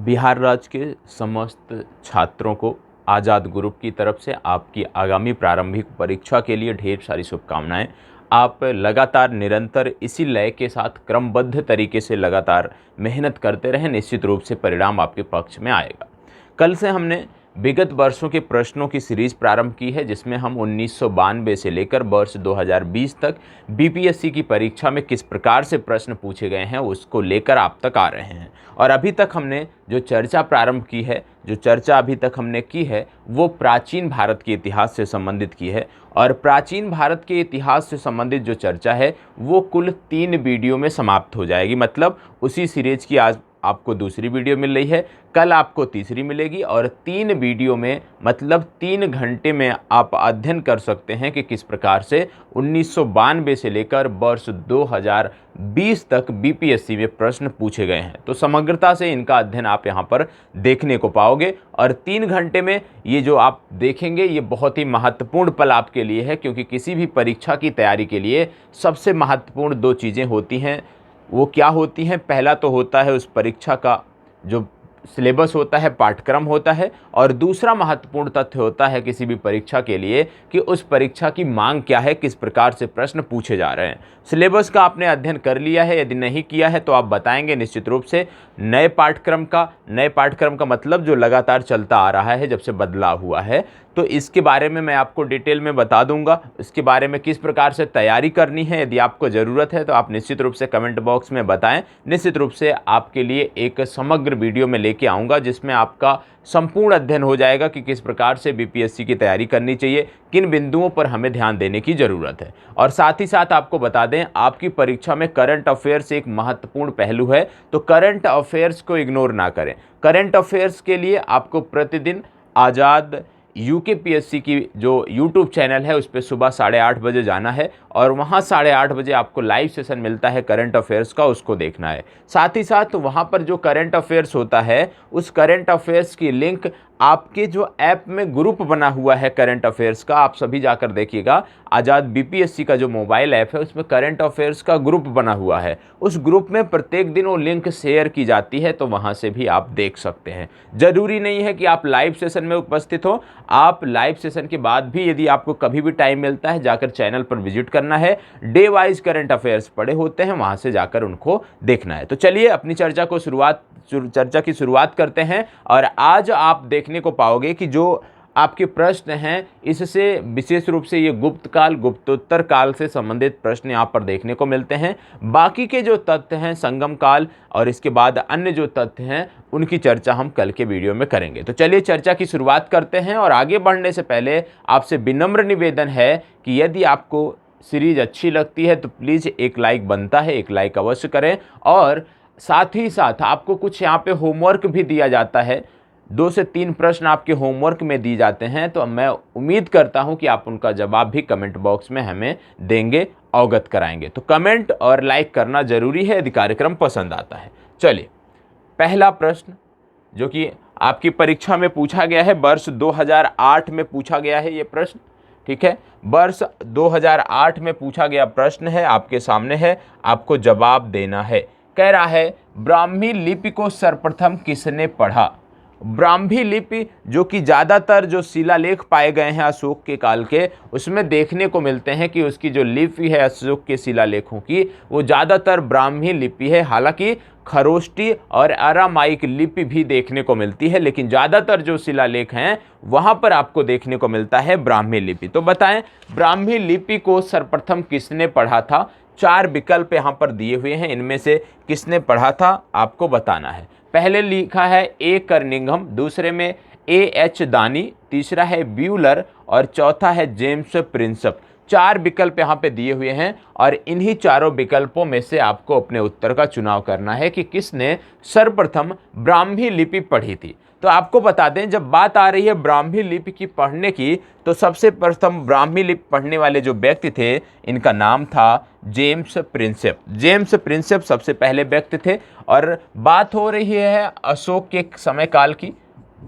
बिहार राज्य के समस्त छात्रों को आज़ाद ग्रुप की तरफ से आपकी आगामी प्रारंभिक परीक्षा के लिए ढेर सारी शुभकामनाएं। आप लगातार निरंतर इसी लय के साथ क्रमबद्ध तरीके से लगातार मेहनत करते रहें, निश्चित रूप से परिणाम आपके पक्ष में आएगा। कल से हमने विगत वर्षों के प्रश्नों की सीरीज प्रारंभ की है, जिसमें हम 1992 से लेकर वर्ष 2020 तक बीपीएससी की परीक्षा में किस प्रकार से प्रश्न पूछे गए हैं उसको लेकर आप तक आ रहे हैं। और अभी तक हमने जो चर्चा प्रारंभ की है, जो चर्चा अभी तक हमने की है, वो प्राचीन भारत के इतिहास से संबंधित की है। और प्राचीन भारत के इतिहास से संबंधित जो चर्चा है वो कुल 3 वीडियो में समाप्त हो जाएगी। मतलब उसी सीरीज की आज आपको दूसरी वीडियो मिल रही है, कल आपको तीसरी मिलेगी, और 3 वीडियो में मतलब 3 घंटे में आप अध्ययन कर सकते हैं कि किस प्रकार से 1992 से लेकर वर्ष 2020 तक बीपीएससी में प्रश्न पूछे गए हैं। तो समग्रता से इनका अध्ययन आप यहाँ पर देखने को पाओगे। और 3 घंटे में ये जो आप देखेंगे ये बहुत ही महत्वपूर्ण पल आपके लिए है, क्योंकि किसी भी परीक्षा की तैयारी के लिए सबसे महत्वपूर्ण 2 चीज़ें होती हैं। वो क्या होती हैं? पहला तो होता है उस परीक्षा का जो सिलेबस होता है, पाठ्यक्रम होता है, और दूसरा महत्वपूर्ण तथ्य होता है किसी भी परीक्षा के लिए कि उस परीक्षा की मांग क्या है, किस प्रकार से प्रश्न पूछे जा रहे हैं। सिलेबस का आपने अध्ययन कर लिया है? यदि नहीं किया है तो आप बताएंगे निश्चित रूप से। नए पाठ्यक्रम का मतलब जो लगातार चलता आ रहा है, जब से बदलाव हुआ है, तो इसके बारे में मैं आपको डिटेल में बता दूंगा। इसके बारे में किस प्रकार से तैयारी करनी है, यदि आपको ज़रूरत है तो आप निश्चित रूप से कमेंट बॉक्स में बताएं। निश्चित रूप से आपके लिए एक समग्र वीडियो में लेके आऊँगा, जिसमें आपका संपूर्ण अध्ययन हो जाएगा कि किस प्रकार से बीपीएससी की तैयारी करनी चाहिए, किन बिंदुओं पर हमें ध्यान देने की ज़रूरत है। और साथ ही साथ आपको बता दें, आपकी परीक्षा में करंट अफेयर्स एक महत्वपूर्ण पहलू है, तो करंट अफेयर्स को इग्नोर ना करें। करंट अफेयर्स के लिए आपको प्रतिदिन आज़ाद यूकेपीएससी की जो यूट्यूब चैनल है उस पर सुबह 8:30 बजे जाना है, और वहाँ 8:30 बजे आपको लाइव सेशन मिलता है करंट अफेयर्स का, उसको देखना है। साथ ही साथ वहाँ पर जो करंट अफेयर्स होता है, उस करंट अफेयर्स की लिंक आपके जो ऐप में ग्रुप बना हुआ है करंट अफेयर्स का, आप सभी जाकर देखिएगा। आज़ाद बीपीएससी का जो मोबाइल ऐप है उसमें करंट अफेयर्स का ग्रुप बना हुआ है। उस ग्रुप में प्रत्येक दिन वो लिंक शेयर की जाती है, तो वहाँ से भी आप देख सकते हैं। ज़रूरी नहीं है कि आप लाइव सेशन में उपस्थित हो, आप लाइव सेशन के बाद भी यदि आपको कभी भी टाइम मिलता है जाकर चैनल पर विजिट करना है। डे वाइज करंट अफेयर्स पड़े होते हैं, वहाँ से जाकर उनको देखना है। तो चलिए अपनी चर्चा की शुरुआत करते हैं। और आज आप देखने को पाओगे कि जो आपके प्रश्न हैं, इससे विशेष रूप से ये गुप्त काल, गुप्तोत्तर काल से संबंधित प्रश्न यहाँ पर देखने को मिलते हैं। बाकी के जो तथ्य हैं, संगम काल और इसके बाद अन्य जो तथ्य हैं, उनकी चर्चा हम कल के वीडियो में करेंगे। तो चलिए चर्चा की शुरुआत करते हैं। और आगे बढ़ने से पहले आपसे विनम्र निवेदन है कि यदि आपको सीरीज अच्छी लगती है तो प्लीज़ एक लाइक बनता है, एक लाइक अवश्य करें। और साथ ही साथ आपको कुछ यहाँ पे होमवर्क भी दिया जाता है, 2 से 3 प्रश्न आपके होमवर्क में दिए जाते हैं, तो मैं उम्मीद करता हूं कि आप उनका जवाब भी कमेंट बॉक्स में हमें देंगे, अवगत कराएंगे। तो कमेंट और लाइक करना जरूरी है यदि कार्यक्रम पसंद आता है। चलिए पहला प्रश्न जो कि आपकी परीक्षा में पूछा गया है, वर्ष 2008 में पूछा गया है ये प्रश्न, ठीक है। वर्ष 2008 में पूछा गया प्रश्न है, आपके सामने है, आपको जवाब देना है। कह रहा है, ब्राह्मी लिपि को सर्वप्रथम किसने पढ़ा? ब्राह्मी लिपि जो कि ज़्यादातर जो शिलालेख पाए गए हैं अशोक के काल के, उसमें देखने को मिलते हैं कि उसकी जो लिपि है अशोक के शिलालेखों की, वो ज़्यादातर ब्राह्मी लिपि है। हालांकि खरोष्टी और अरामाइक लिपि भी देखने को मिलती है, लेकिन ज़्यादातर जो शिलालेख हैं वहाँ पर आपको देखने को मिलता है ब्राह्मी लिपि। तो बताएं, ब्राह्मी लिपि को सर्वप्रथम किसने पढ़ा था? 4 विकल्प यहाँ पर दिए हुए हैं, इनमें से किसने पढ़ा था आपको बताना है। पहले लिखा है ए कर्निंघम, दूसरे में एएच दानी, तीसरा है ब्यूलर और चौथा है जेम्स प्रिंसप। 4 विकल्प यहाँ पे दिए हुए हैं, और इन्हीं चारों विकल्पों में से आपको अपने उत्तर का चुनाव करना है कि किसने सर्वप्रथम ब्राह्मी लिपि पढ़ी थी। तो आपको बता दें, जब बात आ रही है ब्राह्मी लिपि की पढ़ने की, तो सबसे प्रथम ब्राह्मी लिपि पढ़ने वाले जो व्यक्ति थे, इनका नाम था जेम्स प्रिंसेप। जेम्स प्रिंसेप सबसे पहले व्यक्ति थे। और बात हो रही है अशोक के समय काल की,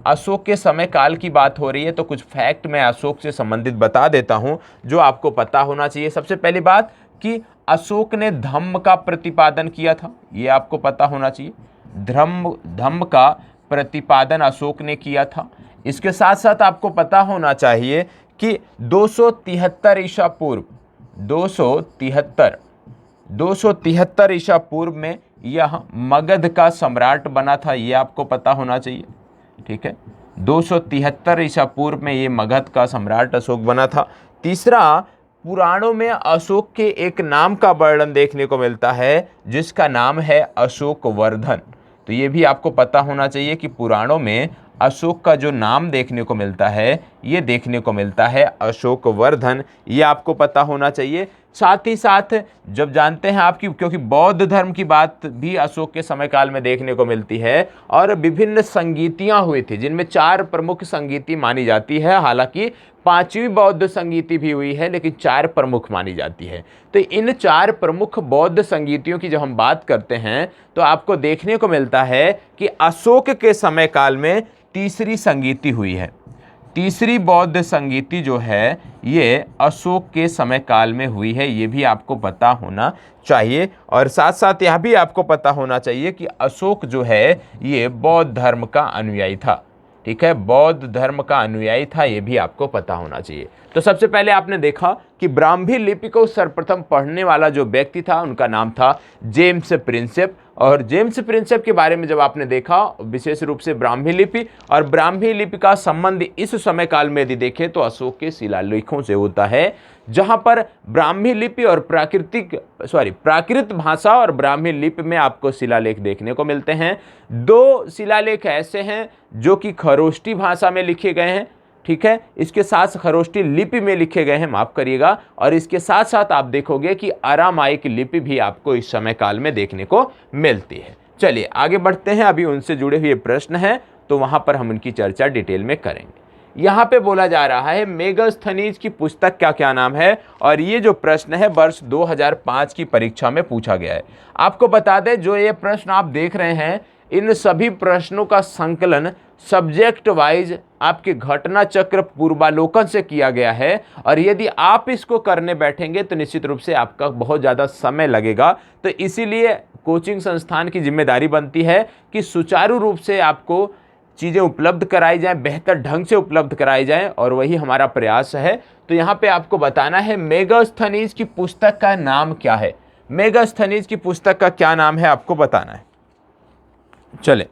अशोक के समय काल की बात हो रही है, तो कुछ फैक्ट मैं अशोक से संबंधित बता देता हूं जो आपको पता होना चाहिए। सबसे पहली बात कि अशोक ने धम्म का प्रतिपादन किया था, ये आपको पता होना चाहिए। धम्म का प्रतिपादन अशोक ने किया था। इसके साथ साथ आपको पता होना चाहिए कि 273 ईसा पूर्व 273 ईसा पूर्व में यह मगध का सम्राट बना था, ये आपको पता होना चाहिए। ठीक है, 273 ईसा पूर्व में ये मगध का सम्राट अशोक बना था। तीसरा, पुराणों में अशोक के एक नाम का वर्णन देखने को मिलता है जिसका नाम है अशोक वर्धन। तो ये भी आपको पता होना चाहिए कि पुराणों में अशोक का जो नाम देखने को मिलता है ये देखने को मिलता है अशोक वर्धन, ये आपको पता होना चाहिए। साथ ही साथ जब जानते हैं आपकी, क्योंकि बौद्ध धर्म की बात भी अशोक के समय काल में देखने को मिलती है और विभिन्न संगीतियां हुई थी जिनमें 4 प्रमुख संगीति मानी जाती है। हालांकि 5वीं बौद्ध संगीति भी हुई है लेकिन 4 प्रमुख मानी जाती है। तो इन 4 प्रमुख बौद्ध संगीतियों की जब हम बात करते हैं तो आपको देखने को मिलता है कि अशोक के समय काल में तीसरी संगीति हुई है। तीसरी बौद्ध संगीति जो है ये अशोक के समय काल में हुई है, ये भी आपको पता होना चाहिए। और साथ साथ यह भी आपको पता होना चाहिए कि अशोक जो है ये बौद्ध धर्म का अनुयायी था। ठीक है, बौद्ध धर्म का अनुयायी था, ये भी आपको पता होना चाहिए। तो सबसे पहले आपने देखा कि ब्राह्मी लिपि को सर्वप्रथम पढ़ने वाला जो व्यक्ति था उनका नाम था जेम्स प्रिंसेप। और जेम्स प्रिंसेप के बारे में जब आपने देखा, विशेष रूप से ब्राह्मी लिपि और ब्राह्मी लिपि का संबंध इस समय काल में यदि देखें तो अशोक के शिलालेखों से होता है, जहां पर ब्राह्मी लिपि और प्राकृत भाषा और ब्राह्मी लिपि में आपको शिलालेख देखने को मिलते हैं। 2 शिलालेख ऐसे हैं जो कि खरोष्टी भाषा में लिखे गए हैं। ठीक है, इसके साथ खरोष्टी लिपि में लिखे गए हैं, माफ करिएगा। और इसके साथ साथ आप देखोगे कि अरामाइक लिपि भी आपको इस समय काल में देखने को मिलती है। चलिए आगे बढ़ते हैं, अभी उनसे जुड़े हुए प्रश्न हैं तो वहां पर हम उनकी चर्चा डिटेल में करेंगे। यहाँ पे बोला जा रहा है मेगास्थनीज की पुस्तक का क्या नाम है, और ये जो प्रश्न है वर्ष 2005 की परीक्षा में पूछा गया है। आपको बता दें, जो ये प्रश्न आप देख रहे हैं इन सभी प्रश्नों का संकलन सब्जेक्ट वाइज आपके घटना चक्र पूर्वालोकन से किया गया है, और यदि आप इसको करने बैठेंगे तो निश्चित रूप से आपका बहुत ज़्यादा समय लगेगा। तो इसीलिए कोचिंग संस्थान की जिम्मेदारी बनती है कि सुचारू रूप से आपको चीज़ें उपलब्ध कराई जाएं, बेहतर ढंग से उपलब्ध कराई जाएं, और वही हमारा प्रयास है। तो यहाँ पे आपको बताना है मेगास्थनीज की पुस्तक का नाम क्या है। मेगास्थनीज की पुस्तक का क्या नाम है आपको बताना है। चले,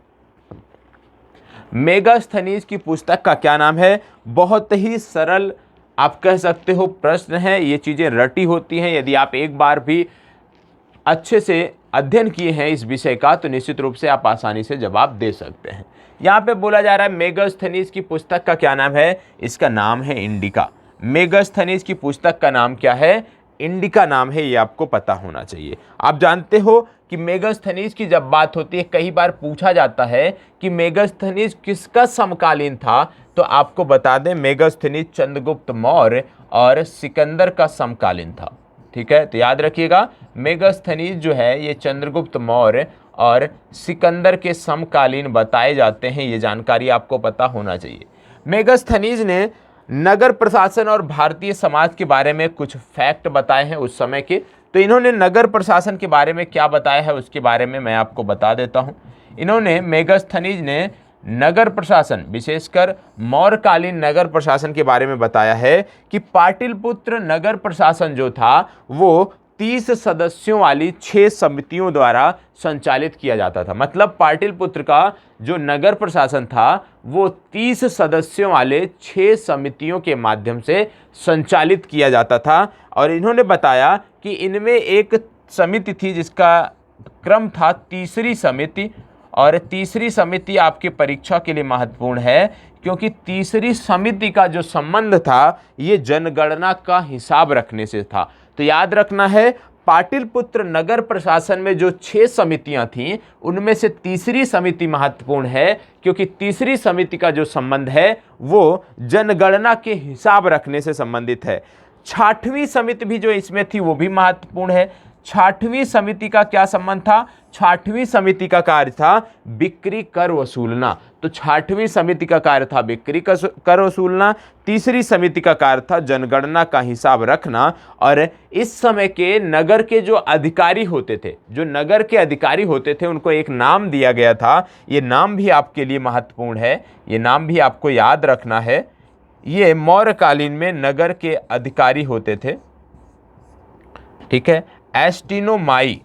मेगास्थनीज की पुस्तक का क्या नाम है। बहुत ही सरल आप कह सकते हो प्रश्न है, ये चीज़ें रटी होती हैं। यदि आप एक बार भी अच्छे से अध्ययन किए हैं इस विषय का तो निश्चित रूप से आप आसानी से जवाब दे सकते हैं। यहाँ पे बोला जा रहा है मेगास्थनीज की पुस्तक का क्या नाम है, इसका नाम है इंडिका। मेगास्थनीज की पुस्तक का नाम क्या है, इंडिका नाम है, ये आपको पता होना चाहिए। आप जानते हो कि मेगास्थनीज की जब बात होती है, कई बार पूछा जाता है कि मेगास्थनीज किसका समकालीन था, तो आपको बता दें मेगास्थनीज चंद्रगुप्त मौर्य और सिकंदर का समकालीन था। ठीक है, तो याद रखिएगा मेगास्थनीज जो है ये चंद्रगुप्त मौर्य और सिकंदर के समकालीन बताए जाते हैं, ये जानकारी आपको पता होना चाहिए। मेगास्थनीज ने नगर प्रशासन और भारतीय समाज के बारे में कुछ फैक्ट बताए हैं उस समय के। तो इन्होंने नगर प्रशासन के बारे में क्या बताया है उसके बारे में मैं आपको बता देता हूं। इन्होंने मेगास्थनीज ने नगर प्रशासन, विशेषकर मौर्यकालीन नगर प्रशासन के बारे में बताया है कि पाटलिपुत्र नगर प्रशासन जो था वो 30 सदस्यों वाली 6 समितियों द्वारा संचालित किया जाता था। मतलब पाटलिपुत्र का जो नगर प्रशासन था वो 30 सदस्यों वाले 6 समितियों के माध्यम से संचालित किया जाता था। और इन्होंने बताया कि इनमें एक समिति थी जिसका क्रम था तीसरी समिति, और तीसरी समिति आपके परीक्षा के लिए महत्वपूर्ण है क्योंकि तीसरी समिति का जो संबंध था ये जनगणना का हिसाब रखने से था। तो याद रखना है पाटलिपुत्र नगर प्रशासन में जो 6 समितियां थीं उनमें से तीसरी समिति महत्वपूर्ण है क्योंकि तीसरी समिति का जो संबंध है वो जनगणना के हिसाब रखने से संबंधित है। 6वीं समिति भी जो इसमें थी वो भी महत्वपूर्ण है। छाठवीं समिति का क्या संबंध था? छाठवीं समिति का कार्य था बिक्री कर वसूलना। तो छाठवीं समिति का कार्य था बिक्री कर वसूलना। तीसरी समिति का कार्य था जनगणना का हिसाब रखना। और इस समय के नगर के जो अधिकारी होते थे, जो नगर के अधिकारी होते थे, उनको एक नाम दिया गया था। ये नाम भी आपके लिए महत्वपूर्ण है, ये नाम भी आपको याद रखना है। ये मौर्यकालीन में नगर के अधिकारी होते थे, ठीक है। एस्टिनोमाई,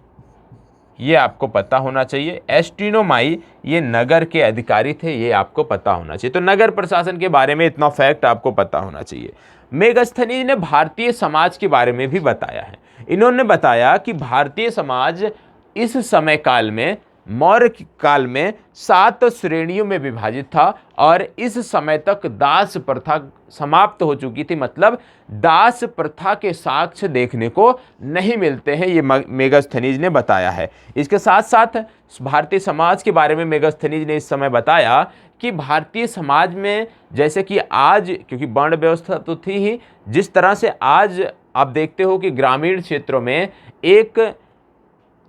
ये आपको पता होना चाहिए। एस्टिनोमाई ये नगर के अधिकारी थे, ये आपको पता होना चाहिए। तो नगर प्रशासन के बारे में इतना फैक्ट आपको पता होना चाहिए। मेगस्थनीज ने भारतीय समाज के बारे में भी बताया है। इन्होंने बताया कि भारतीय समाज इस समय काल में, मौर्य काल में 7 श्रेणियों में विभाजित था और इस समय तक दास प्रथा समाप्त हो चुकी थी। मतलब दास प्रथा के साक्ष्य देखने को नहीं मिलते हैं, ये मेगस्थनीज ने बताया है। इसके साथ साथ भारतीय समाज के बारे में मेगस्थनीज ने इस समय बताया कि भारतीय समाज में जैसे कि आज, क्योंकि वर्ण व्यवस्था तो थी ही, जिस तरह से आज आप देखते हो कि ग्रामीण क्षेत्रों में एक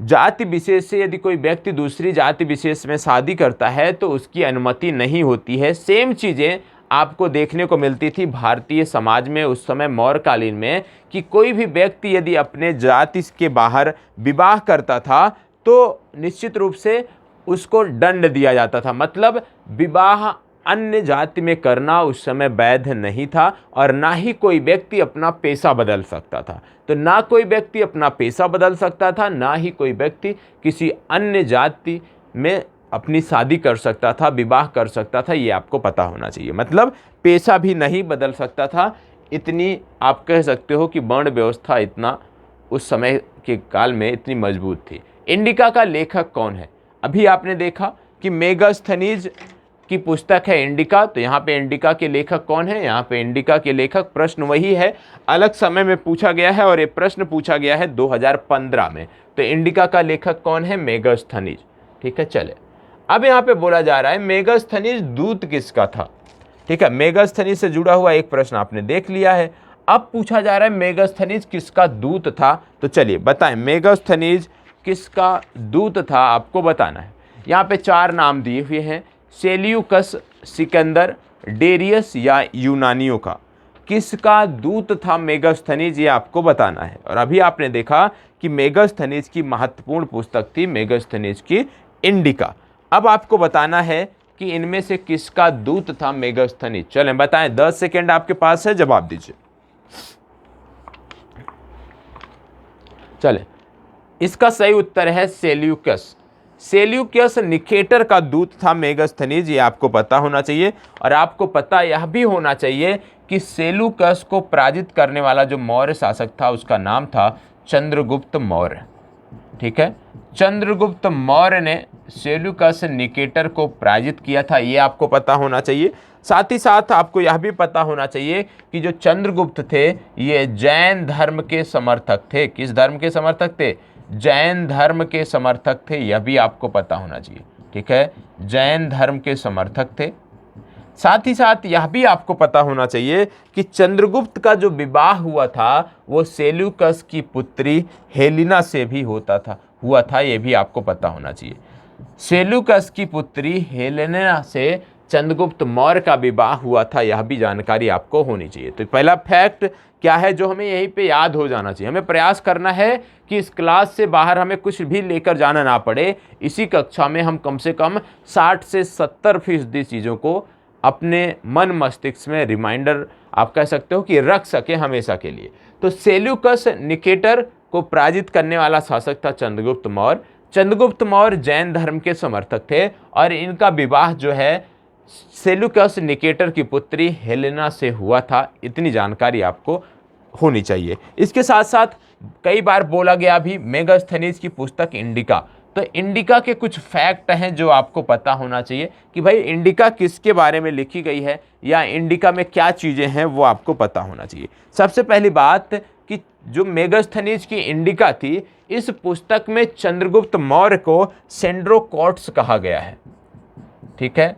जाति विशेष से यदि कोई व्यक्ति दूसरी जाति विशेष में शादी करता है तो उसकी अनुमति नहीं होती है। सेम चीज़ें आपको देखने को मिलती थी भारतीय समाज में उस समय मौर्यकालीन में, कि कोई भी व्यक्ति यदि अपने जाति के बाहर विवाह करता था तो निश्चित रूप से उसको दंड दिया जाता था। मतलब विवाह अन्य जाति में करना उस समय वैध नहीं था और ना ही कोई व्यक्ति अपना पेशा बदल सकता था। तो ना कोई व्यक्ति अपना पेशा बदल सकता था, ना ही कोई व्यक्ति किसी अन्य जाति में अपनी शादी कर सकता था, विवाह कर सकता था, ये आपको पता होना चाहिए। मतलब पेशा भी नहीं बदल सकता था। इतनी आप कह सकते हो कि वर्ण व्यवस्था इतना उस समय के काल में इतनी मजबूत थी। इंडिका का लेखक कौन है? अभी आपने देखा कि मेगस्थनीज की पुस्तक है इंडिका, तो यहाँ पे इंडिका के लेखक कौन है? यहाँ पे इंडिका के लेखक, प्रश्न वही है, अलग समय में पूछा गया है और ये प्रश्न पूछा गया है 2015 में। तो इंडिका का लेखक कौन है? मेगस्थनीज, ठीक है। चले, अब यहाँ पे बोला जा रहा है मेगस्थनीज दूत किसका था, ठीक है। मेगस्थनीज से जुड़ा हुआ एक प्रश्न आपने देख लिया है। अब पूछा जा रहा है मेगस्थनीज किसका दूत था। तो चलिए बताएं, मेगस्थनीज किसका दूत था, आपको बताना है। यहाँ पे 4 नाम दिए हुए हैं, सेल्यूकस, सिकंदर, डेरियस या यूनानियों का। किसका दूत था मेगस्थनीज, ये आपको बताना है। और अभी आपने देखा कि मेगस्थनीज की महत्वपूर्ण पुस्तक थी मेगस्थनीज की इंडिका। अब आपको बताना है कि इनमें से किसका दूत था मेगस्थनीज। चलें बताएं, 10 सेकेंड आपके पास है, जवाब दीजिए। चलें, इसका सही उत्तर है सेल्यूकस। सेल्यूकस निकेटर का दूत था मेगस्थनीज, ये आपको पता होना चाहिए। और आपको पता यह भी होना चाहिए कि सेल्यूकस को पराजित करने वाला जो मौर्य शासक था उसका नाम था चंद्रगुप्त मौर्य, ठीक है। चंद्रगुप्त मौर्य ने सेल्यूकस निकेटर को पराजित किया था, ये आपको पता होना चाहिए। साथ ही साथ आपको यह भी पता होना चाहिए कि जो चंद्रगुप्त थे ये जैन धर्म के समर्थक थे। किस धर्म के समर्थक थे? जैन धर्म के समर्थक थे, यह भी आपको पता होना चाहिए, ठीक है। जैन धर्म के समर्थक थे। साथ ही साथ यह भी आपको पता होना चाहिए कि चंद्रगुप्त का जो विवाह हुआ था वो सेल्यूकस की पुत्री हेलेना से भी हुआ था, यह भी आपको पता होना चाहिए। सेल्यूकस की पुत्री हेलेना से चंद्रगुप्त मौर्य का विवाह हुआ था, यह भी जानकारी आपको होनी चाहिए। तो पहला फैक्ट क्या है जो हमें यहीं पे याद हो जाना चाहिए। हमें प्रयास करना है कि इस क्लास से बाहर हमें कुछ भी लेकर जाना ना पड़े। इसी कक्षा में हम कम से कम 60 से 70% चीज़ों को अपने मन मस्तिष्क में रिमाइंडर आप कह सकते हो कि रख सके हमेशा के लिए। तो सेल्यूकस निकेटर को पराजित करने वाला शासक था चंद्रगुप्त मौर्य। चंद्रगुप्त मौर्य जैन धर्म के समर्थक थे और इनका विवाह जो है सेल्यूकस निकेटर की पुत्री हेलेना से हुआ था, इतनी जानकारी आपको होनी चाहिए। इसके साथ साथ कई बार बोला गया भी मेगस्थनीज की पुस्तक इंडिका, तो इंडिका के कुछ फैक्ट हैं जो आपको पता होना चाहिए कि भाई इंडिका किसके बारे में लिखी गई है या इंडिका में क्या चीज़ें हैं वो आपको पता होना चाहिए। सबसे पहली बात कि जो मेगस्थनीज की इंडिका थी, इस पुस्तक में चंद्रगुप्त मौर्य को सेंड्रोकॉट्स कहा गया है, ठीक है।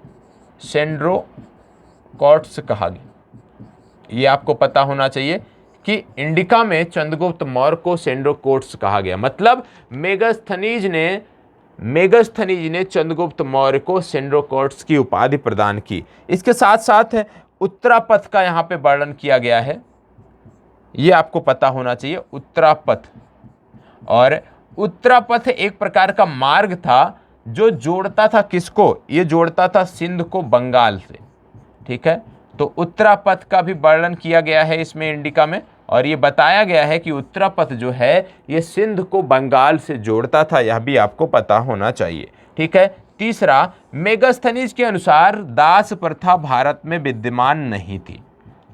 सेंड्रोकॉट्स कहा गया, ये आपको पता होना चाहिए कि इंडिका में चंद्रगुप्त मौर्य को सेंड्रोकोट्स कहा गया, मतलब मेगास्थनीज ने चंद्रगुप्त मौर्य को सेंड्रोकोट्स की उपाधि प्रदान की। इसके साथ साथ उत्तरापथ का यहाँ पे वर्णन किया गया है, ये आपको पता होना चाहिए। उत्तरापथ, और उत्तरापथ एक प्रकार का मार्ग था जो जोड़ता था किसको, ये जोड़ता था सिंध को बंगाल से, ठीक है। तो उत्तरापथ का भी वर्णन किया गया है इसमें इंडिका में, और ये बताया गया है कि उत्तरापथ जो है ये सिंध को बंगाल से जोड़ता था, यह भी आपको पता होना चाहिए, ठीक है। तीसरा, मेगास्थनीज के अनुसार दास प्रथा भारत में विद्यमान नहीं थी।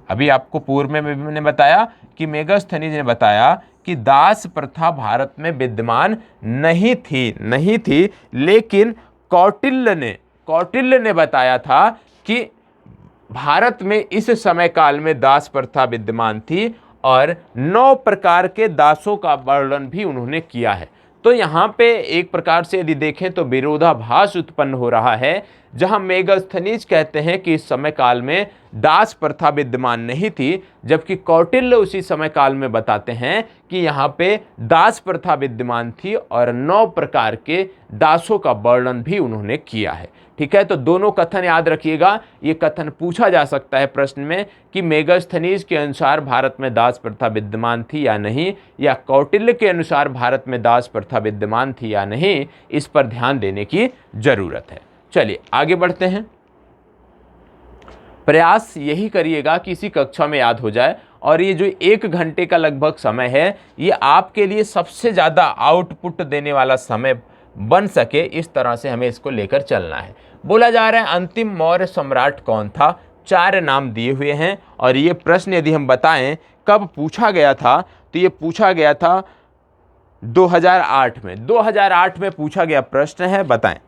अभी आपको पूर्व में मैंने बताया कि मेगास्थनीज ने बताया कि दास प्रथा भारत में विद्यमान नहीं थी, लेकिन कौटिल्य ने बताया था कि भारत में इस समय काल में दास प्रथा विद्यमान थी, और 9 प्रकार के दासों का वर्णन भी उन्होंने किया है। तो यहाँ पे एक प्रकार से यदि देखें तो विरोधाभास उत्पन्न हो रहा है, जहां मेगास्थनीज कहते हैं कि इस समय काल में दास प्रथा विद्यमान नहीं थी, जबकि कौटिल्य उसी समय काल में बताते हैं कि यहाँ पे दास प्रथा विद्यमान थी और 9 प्रकार के दासों का वर्णन भी उन्होंने किया है, ठीक है। तो दोनों कथन याद रखिएगा, ये कथन पूछा जा सकता है प्रश्न में कि मेगास्थनीज के अनुसार भारत में दास प्रथा विद्यमान थी या नहीं, या कौटिल्य के अनुसार भारत में दास प्रथा विद्यमान थी या नहीं, इस पर ध्यान देने की जरूरत है। चलिए आगे बढ़ते हैं। प्रयास यही करिएगा कि इसी कक्षा में याद हो जाए, और ये जो 1 घंटे का लगभग समय है, ये आपके लिए सबसे ज़्यादा आउटपुट देने वाला समय बन सके, इस तरह से हमें इसको लेकर चलना है। बोला जा रहा है अंतिम मौर्य सम्राट कौन था, 4 नाम दिए हुए हैं, और ये प्रश्न यदि हम बताएं कब पूछा गया था, तो ये पूछा गया था 2008 में। 2008 में पूछा गया प्रश्न है, बताएं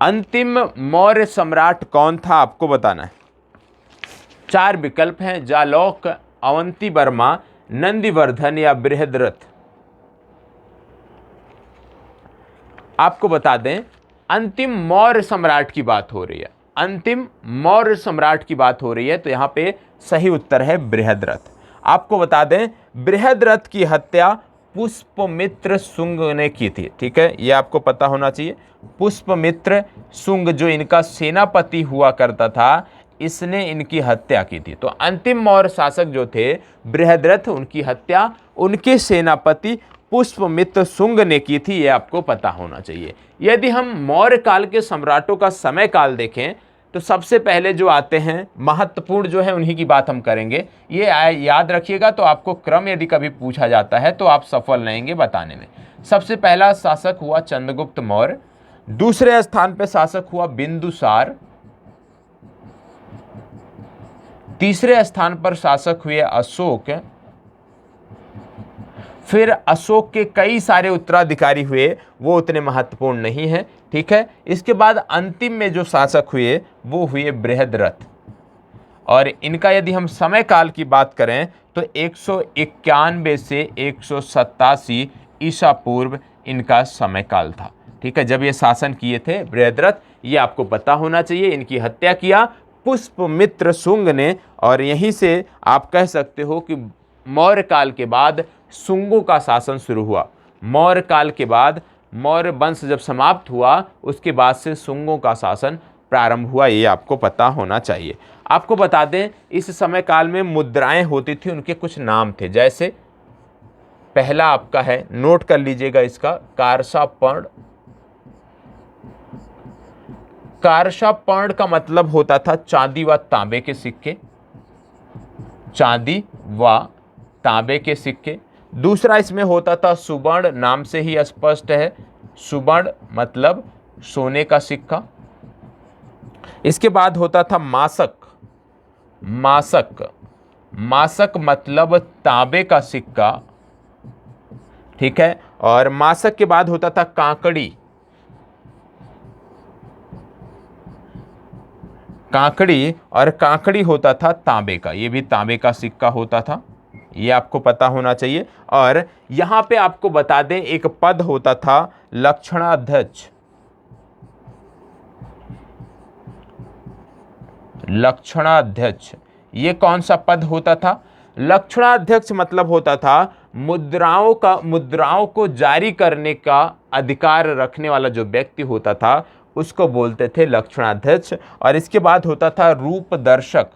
अंतिम मौर्य सम्राट कौन था, आपको बताना है। 4 विकल्प हैं, जालौक, अवंती वर्मा, नंदिवर्धन या बृहद्रथ। आपको बता दें अंतिम मौर्य सम्राट की बात हो रही है, अंतिम मौर्य सम्राट की बात हो रही है, तो यहाँ पे सही उत्तर है बृहद्रथ। आपको बता दें बृहद्रथ की हत्या पुष्पमित्र शुंग ने की थी, ठीक है, ये आपको पता होना चाहिए। पुष्पमित्र शुंग जो इनका सेनापति हुआ करता था, इसने इनकी हत्या की थी। तो अंतिम मौर्य शासक जो थे बृहद्रथ, उनकी हत्या उनके सेनापति पुष्पमित्र शुंग ने की थी, ये आपको पता होना चाहिए। यदि हम मौर्य काल के सम्राटों का समय काल देखें तो सबसे पहले जो आते हैं महत्वपूर्ण जो है उन्हीं की बात हम करेंगे, ये याद रखिएगा। तो आपको क्रम यदि कभी पूछा जाता है तो आप सफल रहेंगे बताने में। सबसे पहला शासक हुआ चंद्रगुप्त मौर्य, दूसरे स्थान पर शासक हुआ बिंदुसार, तीसरे स्थान पर शासक हुए अशोक, फिर अशोक के कई सारे उत्तराधिकारी हुए, वो उतने महत्वपूर्ण नहीं है, ठीक है। इसके बाद अंतिम में जो शासक हुए वो हुए बृहद्रथ, और इनका यदि हम समय काल की बात करें तो 191 से 187 ईसा पूर्व इनका समय काल था, ठीक है, जब ये शासन किए थे बृहद्रथ। ये आपको पता होना चाहिए। इनकी हत्या किया पुष्पमित्र शुंग ने, और यहीं से आप कह सकते हो कि मौर्य काल के बाद शुंगों का शासन शुरू हुआ। मौर्य काल के बाद मौर्य वंश जब समाप्त हुआ, उसके बाद से शुंगों का शासन प्रारंभ हुआ, ये आपको पता होना चाहिए। आपको बता दें इस समय काल में मुद्राएं होती थी, उनके कुछ नाम थे, जैसे पहला आपका है, नोट कर लीजिएगा इसका, कारशापर्ण। कारशापर्ण का मतलब होता था चांदी व तांबे के सिक्के, चांदी व तांबे के सिक्के। दूसरा इसमें होता था सुवर्ण, नाम से ही स्पष्ट है, सुवर्ण मतलब सोने का सिक्का। इसके बाद होता था मासक, मासक, मासक मतलब तांबे का सिक्का, ठीक है। और मासक के बाद होता था कांकड़ी, कांकड़ी, और कांकड़ी होता था तांबे का, ये भी तांबे का सिक्का होता था, ये आपको पता होना चाहिए। और यहां पे आपको बता दें एक पद होता था लक्षणाध्यक्ष, लक्षणाध्यक्ष, ये कौन सा पद होता था? लक्षणाध्यक्ष मतलब होता था मुद्राओं को जारी करने का अधिकार रखने वाला जो व्यक्ति होता था उसको बोलते थे लक्षणाध्यक्ष। और इसके बाद होता था रूपदर्शक।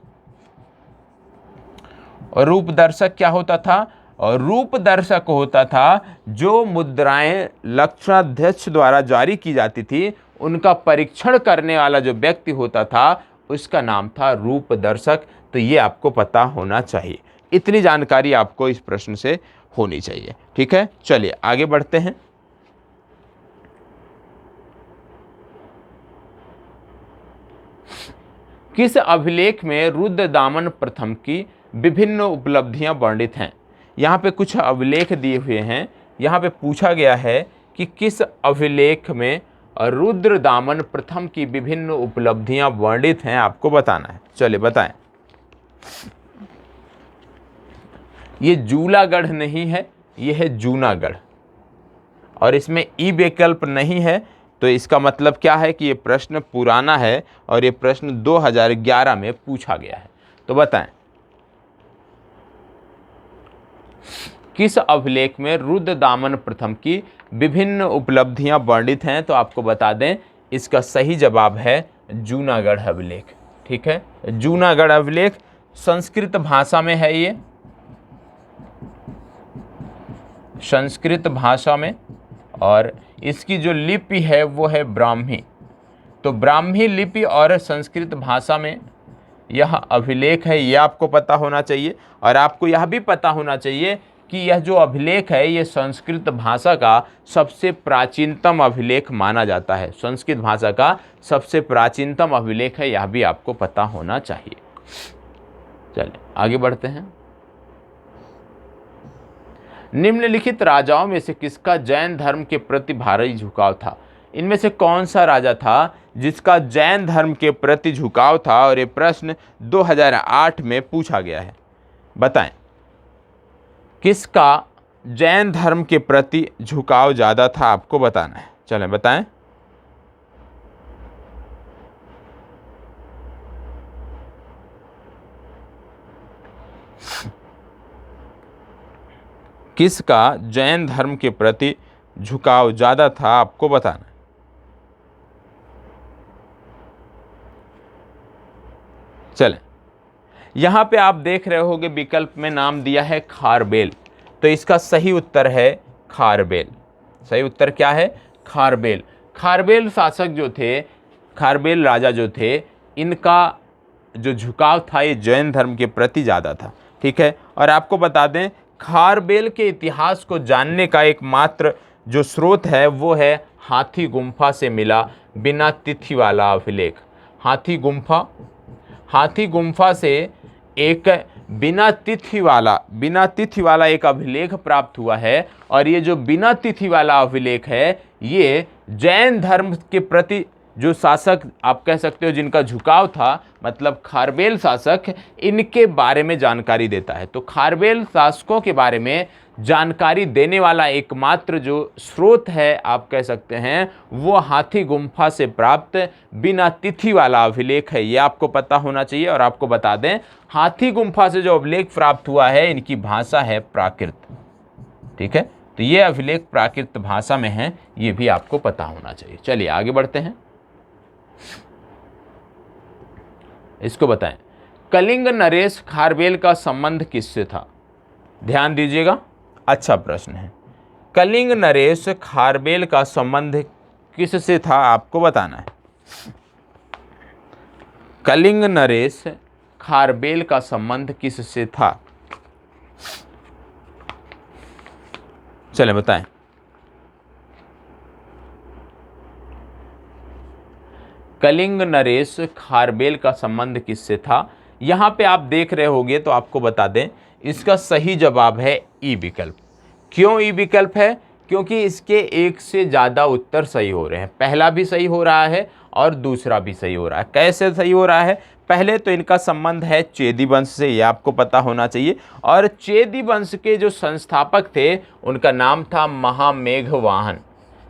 और रूपदर्शक क्या होता था? और रूपदर्शक होता था जो मुद्राएं लक्षणाध्यक्ष द्वारा जारी की जाती थी उनका परीक्षण करने वाला जो व्यक्ति होता था उसका नाम था रूपदर्शक। तो ये आपको पता होना चाहिए, इतनी जानकारी आपको इस प्रश्न से होनी चाहिए। ठीक है, चलिए आगे बढ़ते हैं। किस अभिलेख में रुद्रदामन प्रथम की विभिन्न उपलब्धियां वर्णित हैं? यहाँ पे कुछ अभिलेख दिए हुए हैं। यहाँ पे पूछा गया है कि किस अभिलेख में रुद्रदामन प्रथम की विभिन्न उपलब्धियां वर्णित हैं, आपको बताना है। चलिए बताएं। ये जूलागढ़ नहीं है, ये है जूनागढ़। और इसमें ई विकल्प नहीं है, तो इसका मतलब क्या है कि ये प्रश्न पुराना है और ये प्रश्न 2011 में पूछा गया है। तो बताएं, किस अभिलेख में रुद्रदामन प्रथम की विभिन्न उपलब्धियां वर्णित हैं? तो आपको बता दें इसका सही जवाब है जूनागढ़ अभिलेख। ठीक है, जूनागढ़ अभिलेख संस्कृत भाषा में है, ये संस्कृत भाषा में, और इसकी जो लिपि है वो है ब्राह्मी। तो ब्राह्मी लिपि और संस्कृत भाषा में यह अभिलेख है, ये आपको पता होना चाहिए। और आपको यह भी पता होना चाहिए कि यह जो अभिलेख है ये संस्कृत भाषा का सबसे प्राचीनतम अभिलेख माना जाता है। संस्कृत भाषा का सबसे प्राचीनतम अभिलेख है, यह भी आपको पता होना चाहिए। चलिए आगे बढ़ते हैं। निम्नलिखित राजाओं में से किसका जैन धर्म के प्रति भारी झुकाव था? इनमें से कौन सा राजा था जिसका जैन धर्म के प्रति झुकाव था? और ये प्रश्न 2008 में पूछा गया है। बताएं, किसका जैन धर्म के प्रति झुकाव ज़्यादा था, आपको बताना है। चलें बताएं। किसका जैन धर्म के प्रति झुकाव ज़्यादा था, आपको बताना है। चलें, यहाँ पे आप देख रहे होंगे विकल्प में नाम दिया है खारबेल। तो इसका सही उत्तर है खारबेल। सही उत्तर क्या है? खारबेल। खारबेल शासक जो थे, खारबेल राजा जो थे, इनका जो झुकाव था ये जैन धर्म के प्रति ज़्यादा था। ठीक है, और आपको बता दें खारबेल के इतिहास को जानने का एकमात्र जो स्रोत है वो है हाथी गुम्फा से मिला बिना तिथि वाला अभिलेख। हाथी गुम्फा से एक बिना तिथि वाला एक अभिलेख प्राप्त हुआ है। और ये जो बिना तिथि वाला अभिलेख है ये जैन धर्म के प्रति जो शासक आप कह सकते हो जिनका झुकाव था, मतलब खारबेल शासक, इनके बारे में जानकारी देता है। तो खारबेल शासकों के बारे में जानकारी देने वाला एकमात्र जो स्रोत है आप कह सकते हैं वो हाथी गुम्फा से प्राप्त बिना तिथि वाला अभिलेख है, ये आपको पता होना चाहिए। और आपको बता दें हाथी गुम्फा से जो अभिलेख प्राप्त हुआ है इनकी भाषा है प्राकृत। ठीक है, तो ये अभिलेख प्राकृत भाषा में है, ये भी आपको पता होना चाहिए। चलिए आगे बढ़ते हैं। इसको बताएं, कलिंग नरेश खारबेल का संबंध किससे था? ध्यान दीजिएगा, अच्छा प्रश्न है। कलिंग नरेश खारबेल का संबंध किससे था, आपको बताना है। कलिंग नरेश खारबेल का संबंध किससे था? चलें बताएं। कलिंग नरेश खारबेल का संबंध किससे था? यहाँ पे आप देख रहे होंगे तो आपको बता दें इसका सही जवाब है ई विकल्प। क्यों ई विकल्प है? क्योंकि इसके एक से ज़्यादा उत्तर सही हो रहे हैं। पहला भी सही हो रहा है और दूसरा भी सही हो रहा है। कैसे सही हो रहा है? पहले तो इनका संबंध है चेदी वंश से, ये आपको पता होना चाहिए। और चेदी वंश के जो संस्थापक थे उनका नाम था महामेघवाहन।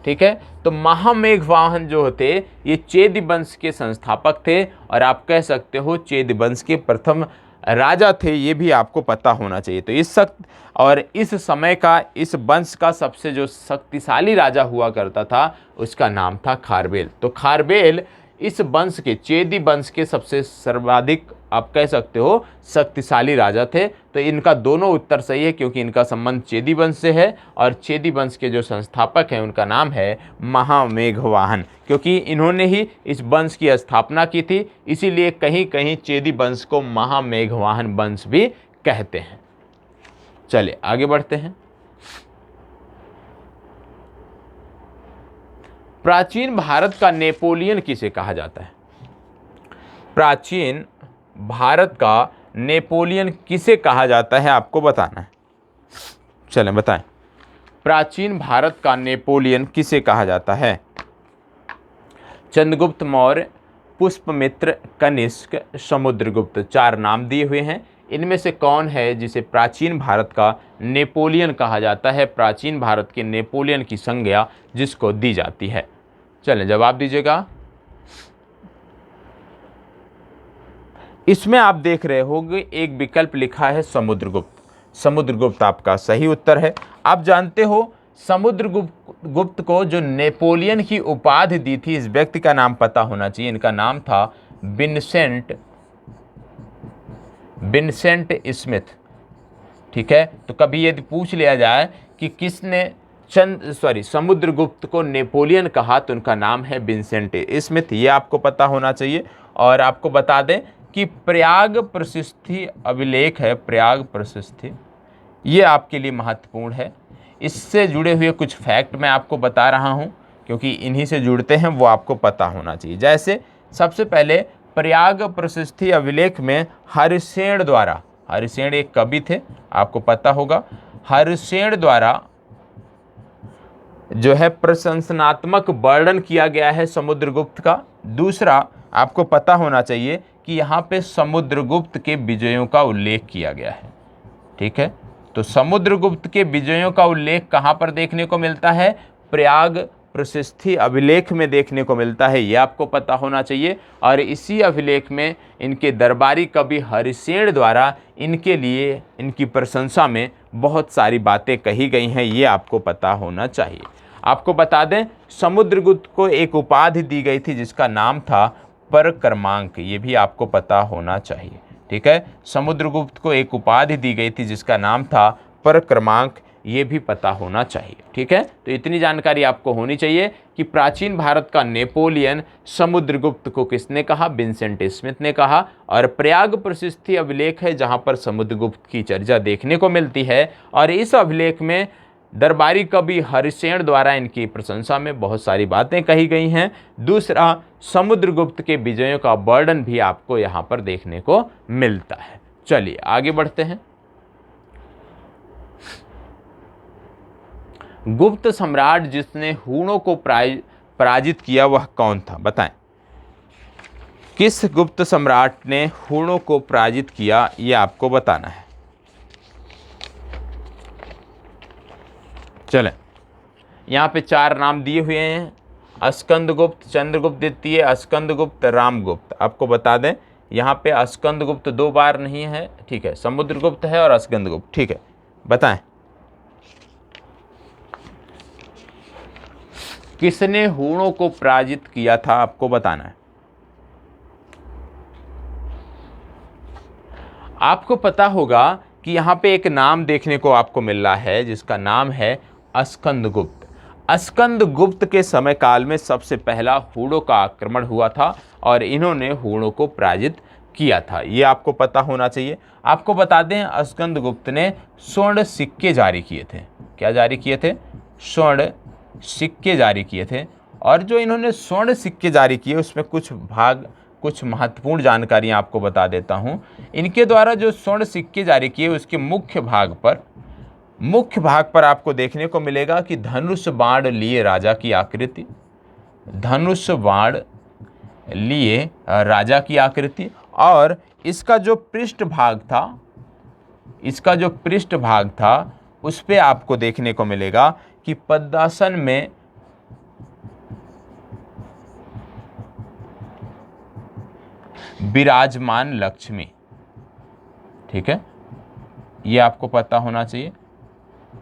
ठीक है, तो महामेघवाहन जो होते ये चेदी वंश के संस्थापक थे और आप कह सकते हो चेदी वंश के प्रथम राजा थे, ये भी आपको पता होना चाहिए। तो इस समय का इस वंश का सबसे जो शक्तिशाली राजा हुआ करता था उसका नाम था खारवेल। तो खारवेल इस वंश के, चेदी वंश के सबसे सर्वाधिक, आप कह सकते हो, शक्तिशाली राजा थे। तो इनका दोनों उत्तर सही है क्योंकि इनका संबंध चेदी वंश से है और चेदी वंश के जो संस्थापक हैं उनका नाम है महामेघवाहन, क्योंकि इन्होंने ही इस वंश की स्थापना की थी। इसीलिए कहीं कहीं चेदी वंश को महामेघवाहन वंश भी कहते हैं। चलिए आगे बढ़ते हैं। प्राचीन भारत का नेपोलियन किसे कहा जाता है? प्राचीन भारत का नेपोलियन किसे कहा जाता है आपको बताना है। चलें बताएं, प्राचीन भारत का नेपोलियन किसे कहा जाता है? चंद्रगुप्त मौर्य, पुष्पमित्र, कनिष्क, समुद्रगुप्त, 4 नाम दिए हुए हैं। इनमें से कौन है जिसे प्राचीन भारत का नेपोलियन कहा जाता है? प्राचीन भारत के नेपोलियन की संज्ञा जिसको दी जाती है। चलें जवाब दीजिएगा। इसमें आप देख रहे होंगे एक विकल्प लिखा है समुद्रगुप्त। समुद्रगुप्त आपका सही उत्तर है। आप जानते हो समुद्रगुप्त को जो नेपोलियन की उपाधि दी थी, इस व्यक्ति का नाम पता होना चाहिए। इनका नाम था विंसेंट स्मिथ। ठीक है, तो कभी यदि पूछ लिया जाए कि किसने समुद्रगुप्त को नेपोलियन कहा तो उनका नाम है विंसेंट स्मिथ, ये आपको पता होना चाहिए। और आपको बता दें कि प्रयाग प्रशस्ति अभिलेख है, प्रयाग प्रशस्ति, ये आपके लिए महत्वपूर्ण है। इससे जुड़े हुए कुछ फैक्ट मैं आपको बता रहा हूँ क्योंकि इन्हीं से जुड़ते हैं, वो आपको पता होना चाहिए। जैसे सबसे पहले प्रयाग प्रशस्ति अभिलेख में हरिसेन द्वारा, हरिसेन एक कवि थे, आपको पता होगा, हरिसेन द्वारा जो है प्रशंसनात्मक वर्णन किया गया है समुद्रगुप्त का। दूसरा आपको पता होना चाहिए कि यहाँ पे समुद्रगुप्त के विजयों का उल्लेख किया गया है। ठीक है, तो समुद्रगुप्त के विजयों का उल्लेख कहाँ पर देखने को मिलता है? प्रयाग प्रशस्ति अभिलेख में देखने को मिलता है, ये आपको पता होना चाहिए। और इसी अभिलेख में इनके दरबारी कवि हरिसेन द्वारा इनके लिए, इनकी प्रशंसा में बहुत सारी बातें कही गई हैं, ये आपको पता होना चाहिए। आपको बता दें समुद्रगुप्त को एक उपाधि दी गई थी जिसका नाम था परक्रमांक, ये भी आपको पता होना चाहिए। ठीक है, समुद्रगुप्त को एक उपाधि दी गई थी जिसका नाम था परक्रमांक, ये भी पता होना चाहिए। ठीक है, तो इतनी जानकारी आपको होनी चाहिए कि प्राचीन भारत का नेपोलियन समुद्रगुप्त को किसने कहा? विंसेंट स्मिथ ने कहा। और प्रयाग प्रशस्ति अभिलेख है जहां पर समुद्रगुप्त की चर्चा देखने को मिलती है और इस अभिलेख में दरबारी कवि हरिसेन द्वारा इनकी प्रशंसा में बहुत सारी बातें कही गई हैं। दूसरा, समुद्रगुप्त के विजयों का वर्णन भी आपको यहाँ पर देखने को मिलता है। चलिए आगे बढ़ते हैं। गुप्त सम्राट जिसने हूणों को पराजित किया वह कौन था? बताएं, किस गुप्त सम्राट ने हूणों को पराजित किया, यह आपको बताना है। चलें, यहाँ पे 4 नाम दिए हुए हैं, स्कंदगुप्त, चंद्रगुप्त द्वितीय, स्कंदगुप्त, रामगुप्त। आपको बता दें यहाँ पे स्कंदगुप्त 2 बार नहीं है, ठीक है, समुद्रगुप्त है और स्कंदगुप्त। ठीक है, बताएं किसने हूणों को पराजित किया था, आपको बताना है। आपको पता होगा कि यहाँ पे एक नाम देखने को आपको मिल रहा है जिसका नाम है स्कंदगुप्त। स्कंदगुप्त के समय काल में सबसे पहला हूणों का आक्रमण हुआ था और इन्होंने हूणों को पराजित किया था, ये आपको पता होना चाहिए। आपको बता दें स्कंदगुप्त ने स्वर्ण सिक्के जारी किए थे। क्या जारी किए थे? स्वर्ण सिक्के जारी किए थे। और जो इन्होंने स्वर्ण सिक्के जारी किए उसमें कुछ महत्वपूर्ण जानकारियां आपको बता देता हूं। इनके द्वारा जो स्वर्ण सिक्के जारी किए उसके मुख्य भाग पर आपको देखने को मिलेगा कि धनुष बाण लिए राजा की आकृति, धनुष बाण लिए राजा की आकृति। और इसका जो पृष्ठभाग था उस पे आपको देखने को मिलेगा कि पद्मासन में विराजमान लक्ष्मी, ठीक है, ये आपको पता होना चाहिए।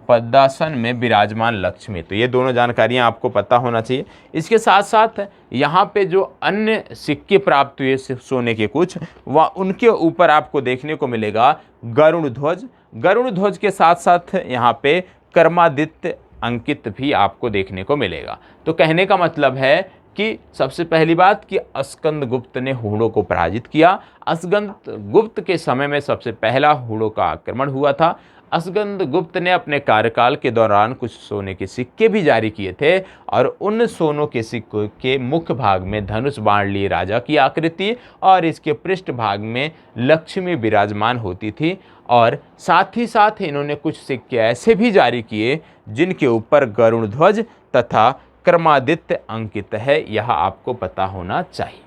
पद्मासन में विराजमान लक्ष्मी, तो ये दोनों जानकारियां आपको पता होना चाहिए। इसके साथ साथ यहाँ पे जो अन्य सिक्के प्राप्त हुए सोने के कुछ, वह उनके ऊपर आपको देखने को मिलेगा गरुड़ ध्वज। गरुड़ ध्वज के साथ साथ यहाँ पे कर्मादित्य अंकित भी आपको देखने को मिलेगा। तो कहने का मतलब है कि सबसे पहली बात कि अस्कंद गुप्त ने हूणों को पराजित किया। अस्कंद गुप्त के समय में सबसे पहला हूणों का आक्रमण हुआ था। अस्कंद गुप्त ने अपने कार्यकाल के दौरान कुछ सोने के सिक्के भी जारी किए थे और उन सोनों के सिक्कों के मुख्य भाग में धनुष बाण लिए राजा की आकृति और इसके पृष्ठ भाग में लक्ष्मी विराजमान होती थी। और साथ ही साथ इन्होंने कुछ सिक्के ऐसे भी जारी किए जिनके ऊपर गरुड़ ध्वज तथा क्रमादित्य अंकित है, यह आपको पता होना चाहिए।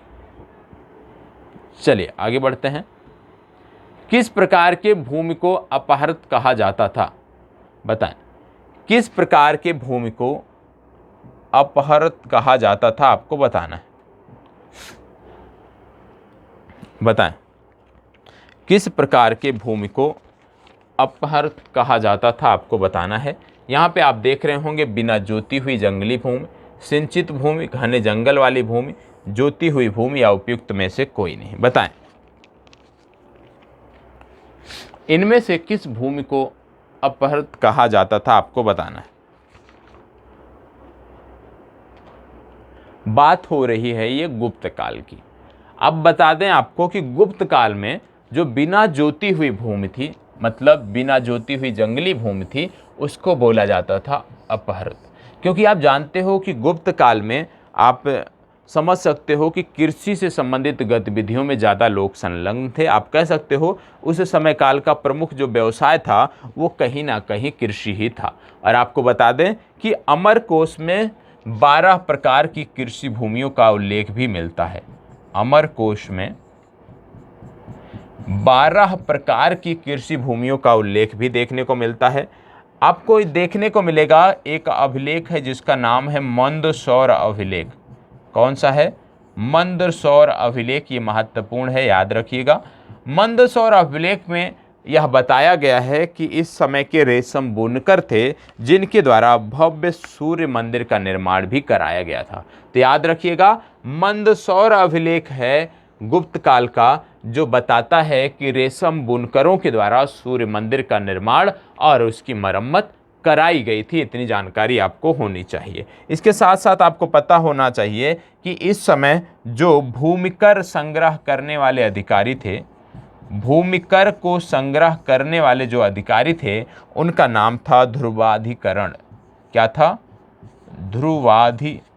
चलिए आगे बढ़ते हैं। किस प्रकार के भूमि को अपहृत कहा जाता था? बताएं, किस प्रकार के भूमि को अपहृत कहा जाता था, आपको बताना है। बताएं, किस प्रकार के भूमि को अपहृत कहा जाता था, आपको बताना है। यहाँ पे आप देख रहे होंगे बिना जोती हुई जंगली भूमि, सिंचित भूमि, घने जंगल वाली भूमि, जोती हुई भूमि या उपयुक्त में से कोई नहीं। बताएं, इनमें से किस भूमि को अपहृत कहा जाता था, आपको बताना है। बात हो रही है ये गुप्त काल की। अब बता दें आपको कि गुप्त काल में जो बिना जोती हुई भूमि थी, मतलब बिना जोती हुई जंगली भूमि थी, उसको बोला जाता था अपहृत। क्योंकि आप जानते हो कि गुप्त काल में आप समझ सकते हो कि कृषि से संबंधित गतिविधियों में ज़्यादा लोग संलग्न थे। आप कह सकते हो उस समय काल का प्रमुख जो व्यवसाय था वो कहीं ना कहीं कृषि ही था। और आपको बता दें कि अमरकोश में 12 प्रकार की कृषि भूमियों का उल्लेख भी मिलता है। अमरकोश में 12 प्रकार की कृषि भूमियों का उल्लेख भी देखने को मिलता है। आपको देखने को मिलेगा एक अभिलेख है जिसका नाम है मंदसौर अभिलेख। कौन सा है? मंदसौर अभिलेख। ये महत्वपूर्ण है, याद रखिएगा। मंदसौर अभिलेख में यह बताया गया है कि इस समय के रेशम बुनकर थे जिनके द्वारा भव्य सूर्य मंदिर का निर्माण भी कराया गया था। तो याद रखिएगा, मंदसौर अभिलेख है गुप्त काल का जो बताता है कि रेशम बुनकरों के द्वारा सूर्य मंदिर का निर्माण और उसकी मरम्मत कराई गई थी। इतनी जानकारी आपको होनी चाहिए। इसके साथ साथ आपको पता होना चाहिए कि इस समय जो भूमिकर संग्रह करने वाले अधिकारी थे, भूमिकर को संग्रह करने वाले जो अधिकारी थे उनका नाम था ध्रुवाधिकरण। क्या था? ध्रुवाधिकरण।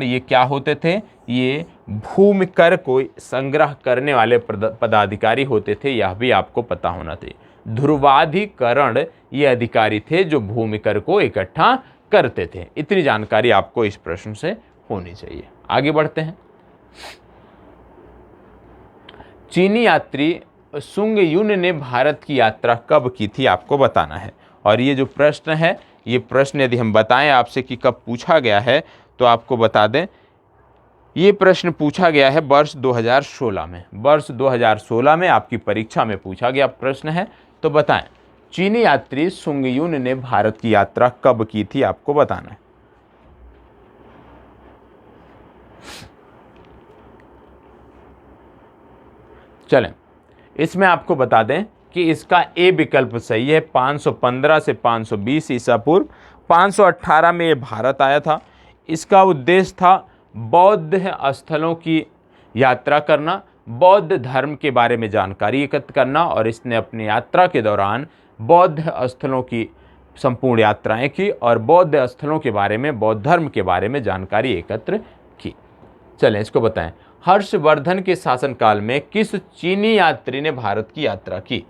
ये क्या होते थे? ये भूमिकर को संग्रह करने वाले पदाधिकारी होते थे, यह भी आपको पता होना चाहिए। ध्रुवाधिकरण ये अधिकारी थे जो भूमिकर को इकट्ठा करते थे। इतनी जानकारी आपको इस प्रश्न से होनी चाहिए। आगे बढ़ते हैं। चीनी यात्री सुंग युन ने भारत की यात्रा कब की थी, आपको बताना है। और ये जो प्रश्न है, ये प्रश्न यदि हम बताएं आपसे कि कब पूछा गया है तो आपको बता दें, ये प्रश्न पूछा गया है वर्ष 2016 में। वर्ष 2016 में आपकी परीक्षा में पूछा गया प्रश्न है। तो बताएं, चीनी यात्री सुंग युन ने भारत की यात्रा कब की थी, आपको बताना है। चलें, इसमें आपको बता दें कि इसका ए विकल्प सही है। 515 से 520 ईसा पूर्व। 518 में ये भारत आया था। इसका उद्देश्य था बौद्ध स्थलों की यात्रा करना, बौद्ध धर्म के बारे में जानकारी एकत्र करना, और इसने अपनी यात्रा के दौरान बौद्ध स्थलों की संपूर्ण यात्राएं की और बौद्ध स्थलों के बारे में, बौद्ध धर्म के बारे में जानकारी एकत्र की। चलें, इसको बताएं, हर्षवर्धन के शासनकाल में किस चीनी यात्री ने भारत की यात्रा की?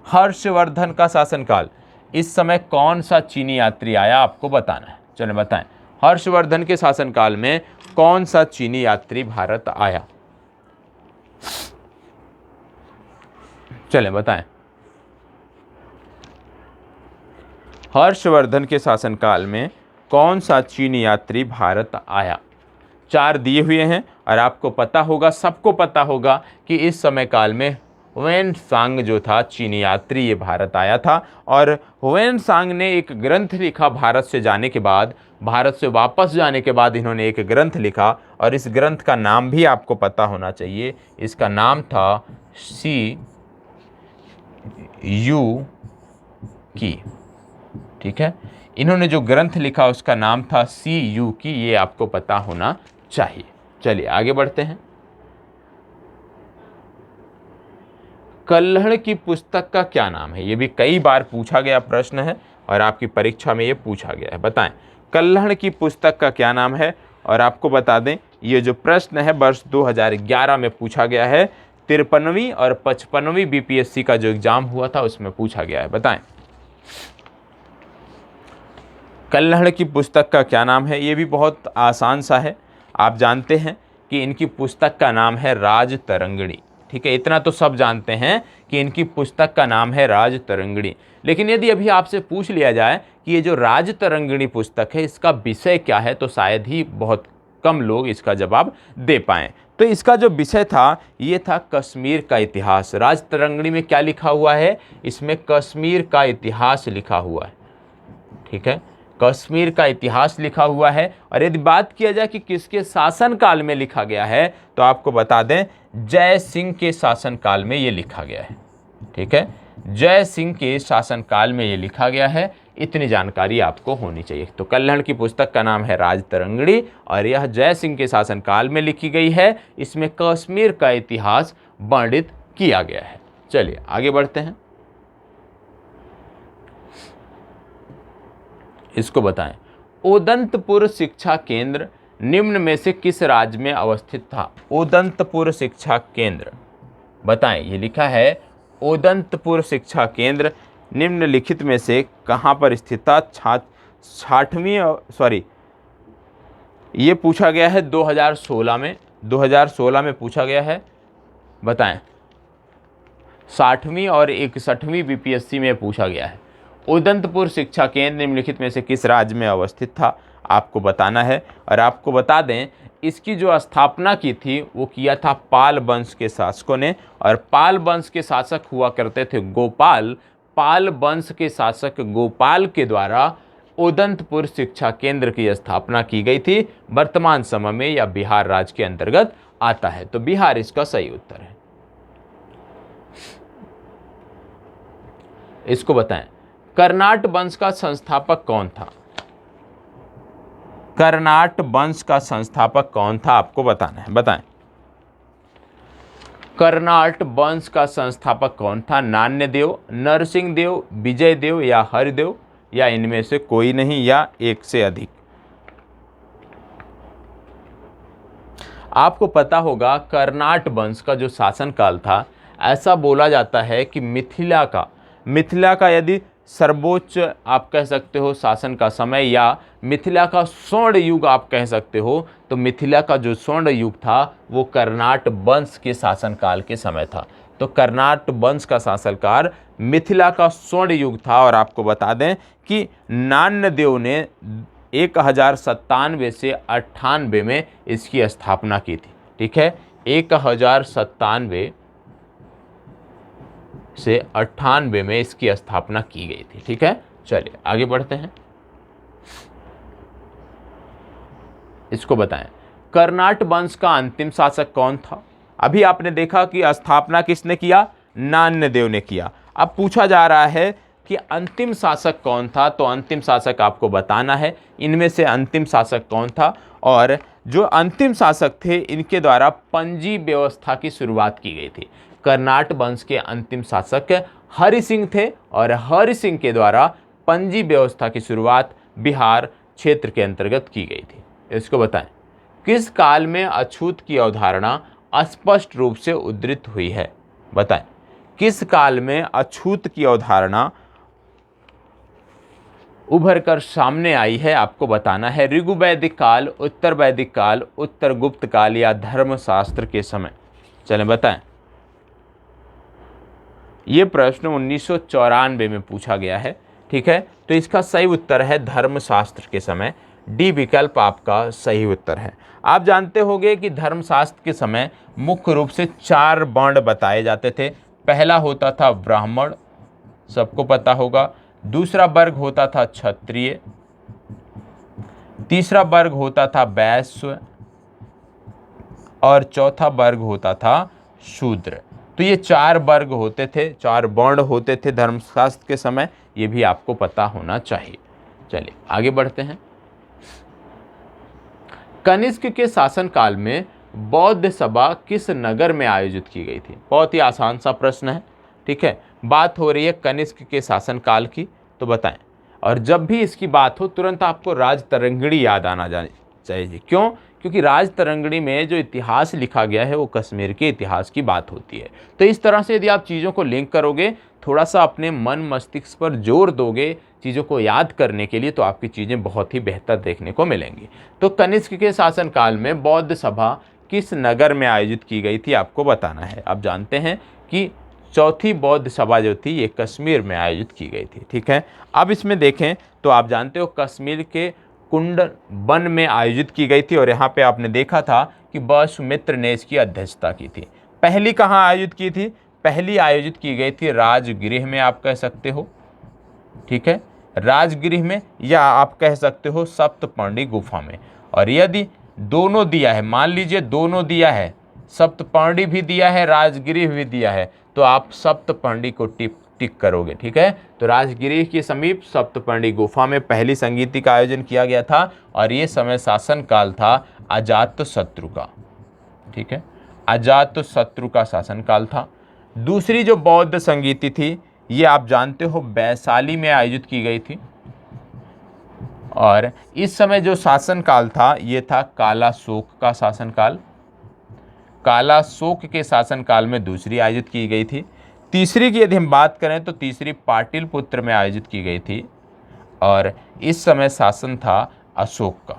हर्षवर्धन का शासनकाल, इस समय कौन सा चीनी यात्री आया, आपको बताना है। चलें बताएं, हर्षवर्धन के शासनकाल में कौन सा चीनी यात्री भारत आया? चलें बताएं, हर्षवर्धन के शासनकाल में कौन सा चीनी यात्री भारत आया? 4 दिए हुए हैं और आपको पता होगा, सबको पता होगा कि इस समय काल में हुएन सांग जो था चीनी यात्री, ये भारत आया था और हुएन सांग ने एक ग्रंथ लिखा भारत से जाने के बाद। भारत से वापस जाने के बाद इन्होंने एक ग्रंथ लिखा और इस ग्रंथ का नाम भी आपको पता होना चाहिए। इसका नाम था सी यू की। ठीक है, इन्होंने जो ग्रंथ लिखा उसका नाम था सी यू की, ये आपको पता होना चाहिए। चलिए आगे बढ़ते हैं। कल्हड़ की पुस्तक का क्या नाम है? ये भी कई बार पूछा गया प्रश्न है और आपकी परीक्षा में ये पूछा गया है। बताएं कल्हड़ की पुस्तक का क्या नाम है। और आपको बता दें ये जो प्रश्न है वर्ष 2011 में पूछा गया है। 53वीं और 55वीं बीपीएससी का जो एग्जाम हुआ था उसमें पूछा गया है। बताएं कल्हड़ की पुस्तक का क्या नाम है। ये भी बहुत आसान सा है, आप जानते हैं कि इनकी पुस्तक का नाम है राज तरंगिणी। ठीक है, इतना तो सब जानते हैं कि इनकी पुस्तक का नाम है राज तरंगिणी। लेकिन यदि अभी आपसे पूछ लिया जाए कि ये जो राज तरंगिणी पुस्तक है इसका विषय क्या है, तो शायद ही बहुत कम लोग इसका जवाब दे पाएँ। तो इसका जो विषय था ये था कश्मीर का इतिहास। राज तरंगिणी में क्या लिखा हुआ है? इसमें कश्मीर का इतिहास लिखा हुआ है। ठीक है, कश्मीर का इतिहास लिखा हुआ है। और यदि बात किया जाए कि किसके शासनकाल में लिखा गया है, तो आपको बता दें जय सिंह के शासनकाल में ये लिखा गया है। ठीक है, जय सिंह के शासनकाल में ये लिखा गया है। इतनी जानकारी आपको होनी चाहिए। तो कल्हड़ की पुस्तक का नाम है राज तरंगिणी और यह जय सिंह के शासनकाल में लिखी गई है। इसमें कश्मीर का इतिहास वर्णित किया गया है। चलिए आगे बढ़ते हैं। इसको बताएं उदंतपुर शिक्षा केंद्र निम्न में से किस राज्य में अवस्थित था? उदंतपुर शिक्षा केंद्र, बताएं ये लिखा है उदंतपुर शिक्षा केंद्र निम्नलिखित में से कहां पर स्थित था? 60वीं ये पूछा गया है 2016 में। 2016 में पूछा गया है। बताएं 60वीं और 61वीं बीपीएससी में पूछा गया है। उदंतपुर शिक्षा केंद्र निम्नलिखित में से किस राज्य में अवस्थित था, आपको बताना है। और आपको बता दें इसकी जो स्थापना की थी वो किया था पाल वंश के शासकों ने। और पाल वंश के शासक हुआ करते थे गोपाल। पाल वंश के शासक गोपाल के द्वारा उदंतपुर शिक्षा केंद्र की स्थापना की गई थी। वर्तमान समय में यह बिहार राज्य के अंतर्गत आता है। तो बिहार इसका सही उत्तर है। इसको बताएं कर्नाट वंश का संस्थापक कौन था? कर्नाट वंश का संस्थापक कौन था, आपको बताना है। बताएं कर्नाट वंश का संस्थापक कौन था? नान्यदेव, नरसिंह देव, विजय देव या हरिदेव या इनमें से कोई नहीं या एक से अधिक? आपको पता होगा कर्नाट वंश का जो शासनकाल था, ऐसा बोला जाता है कि मिथिला का यदि सर्वोच्च आप कह सकते हो शासन का समय या मिथिला का स्वर्ण युग आप कह सकते हो, तो मिथिला का जो स्वर्ण युग था वो कर्नाट वंश के शासनकाल के समय था। तो कर्नाट वंश का शासनकाल मिथिला का स्वर्ण युग था। और आपको बता दें कि नान्यदेव ने 1097 से 98 में इसकी स्थापना की थी। ठीक है, 1097 से 98 में इसकी स्थापना की गई थी। ठीक है, चलिए आगे बढ़ते हैं। इसको बताएं कर्नाट वंश का अंतिम शासक कौन था? अभी आपने देखा कि स्थापना किसने किया? नान्यदेव ने किया। अब पूछा जा रहा है कि अंतिम शासक कौन था, तो अंतिम शासक आपको बताना है इनमें से अंतिम शासक कौन था। और जो अंतिम शासक थे इनके द्वारा पंजी व्यवस्था की शुरुआत की गई थी। कर्नाट वंश के अंतिम शासक हरि सिंह थे और हरि सिंह के द्वारा पंजी व्यवस्था की शुरुआत बिहार क्षेत्र के अंतर्गत की गई थी। इसको बताएं किस काल में अछूत की अवधारणा स्पष्ट रूप से उद्धृत हुई है? बताएं किस काल में अछूत की अवधारणा उभर कर सामने आई है, आपको बताना है। ऋग्वैदिक काल, उत्तर वैदिक काल, उत्तर गुप्त काल या धर्मशास्त्र के समय? चलें बताएं। ये प्रश्न 1994 में पूछा गया है। ठीक है, तो इसका सही उत्तर है धर्मशास्त्र के समय। डी विकल्प आपका सही उत्तर है। आप जानते होंगे कि धर्मशास्त्र के समय मुख्य रूप से 4 वर्ण बताए जाते थे। पहला होता था ब्राह्मण, सबको पता होगा। दूसरा वर्ग होता था क्षत्रिय, तीसरा वर्ग होता था वैश्य और चौथा वर्ग होता था शूद्र। तो ये 4 वर्ग होते थे, 4 वर्ण होते थे धर्मशास्त्र के समय, ये भी आपको पता होना चाहिए। चलिए आगे बढ़ते हैं। कनिष्क के शासनकाल में बौद्ध सभा किस नगर में आयोजित की गई थी? बहुत ही आसान सा प्रश्न है, ठीक है। बात हो रही है कनिष्क के शासनकाल की, तो बताएं। और जब भी इसकी बात हो तुरंत आपको राजतरंगिणी याद आना चाहिए। क्यों? क्योंकि राजतरंगिणी में जो इतिहास लिखा गया है वो कश्मीर के इतिहास की बात होती है। तो इस तरह से यदि आप चीज़ों को लिंक करोगे, थोड़ा सा अपने मन मस्तिष्क पर जोर दोगे चीज़ों को याद करने के लिए, तो आपकी चीज़ें बहुत ही बेहतर देखने को मिलेंगी। तो कनिष्क के शासनकाल में बौद्ध सभा किस नगर में आयोजित की गई थी, आपको बताना है। आप जानते हैं कि चौथी बौद्ध सभा जो थी ये कश्मीर में आयोजित की गई थी, ठीक है। अब इसमें देखें तो आप जानते हो कश्मीर के कुंड वन में आयोजित की गई थी, और यहाँ पे आपने देखा था कि वसुमित्र ने इसकी अध्यक्षता की थी। पहली कहाँ आयोजित की थी? पहली आयोजित की गई थी राजगृह में, आप कह सकते हो, ठीक है, राजगृह में, या आप कह सकते हो सप्तपर्णी गुफा में। और यदि दोनों दिया है, मान लीजिए दोनों दिया है, सप्तपर्णी भी दिया है, राजगृह भी दिया है, तो आप सप्तपर्णी को टिक करोगे, ठीक है। तो राजगृह के समीप सप्तपर्णी गुफा में पहली संगीति का आयोजन किया गया था, और ये समय शासन काल था अजातशत्रु का, ठीक है, अजातशत्रु का शासनकाल था। दूसरी जो बौद्ध संगीति थी ये आप जानते हो वैशाली में आयोजित की गई थी, और इस समय जो शासनकाल था ये था कालाशोक का शासनकाल। कालाशोक के शासनकाल में दूसरी आयोजित की गई थी। तीसरी की यदि हम बात करें तो तीसरी पाटलिपुत्र में आयोजित की गई थी, और इस समय शासन था अशोक का।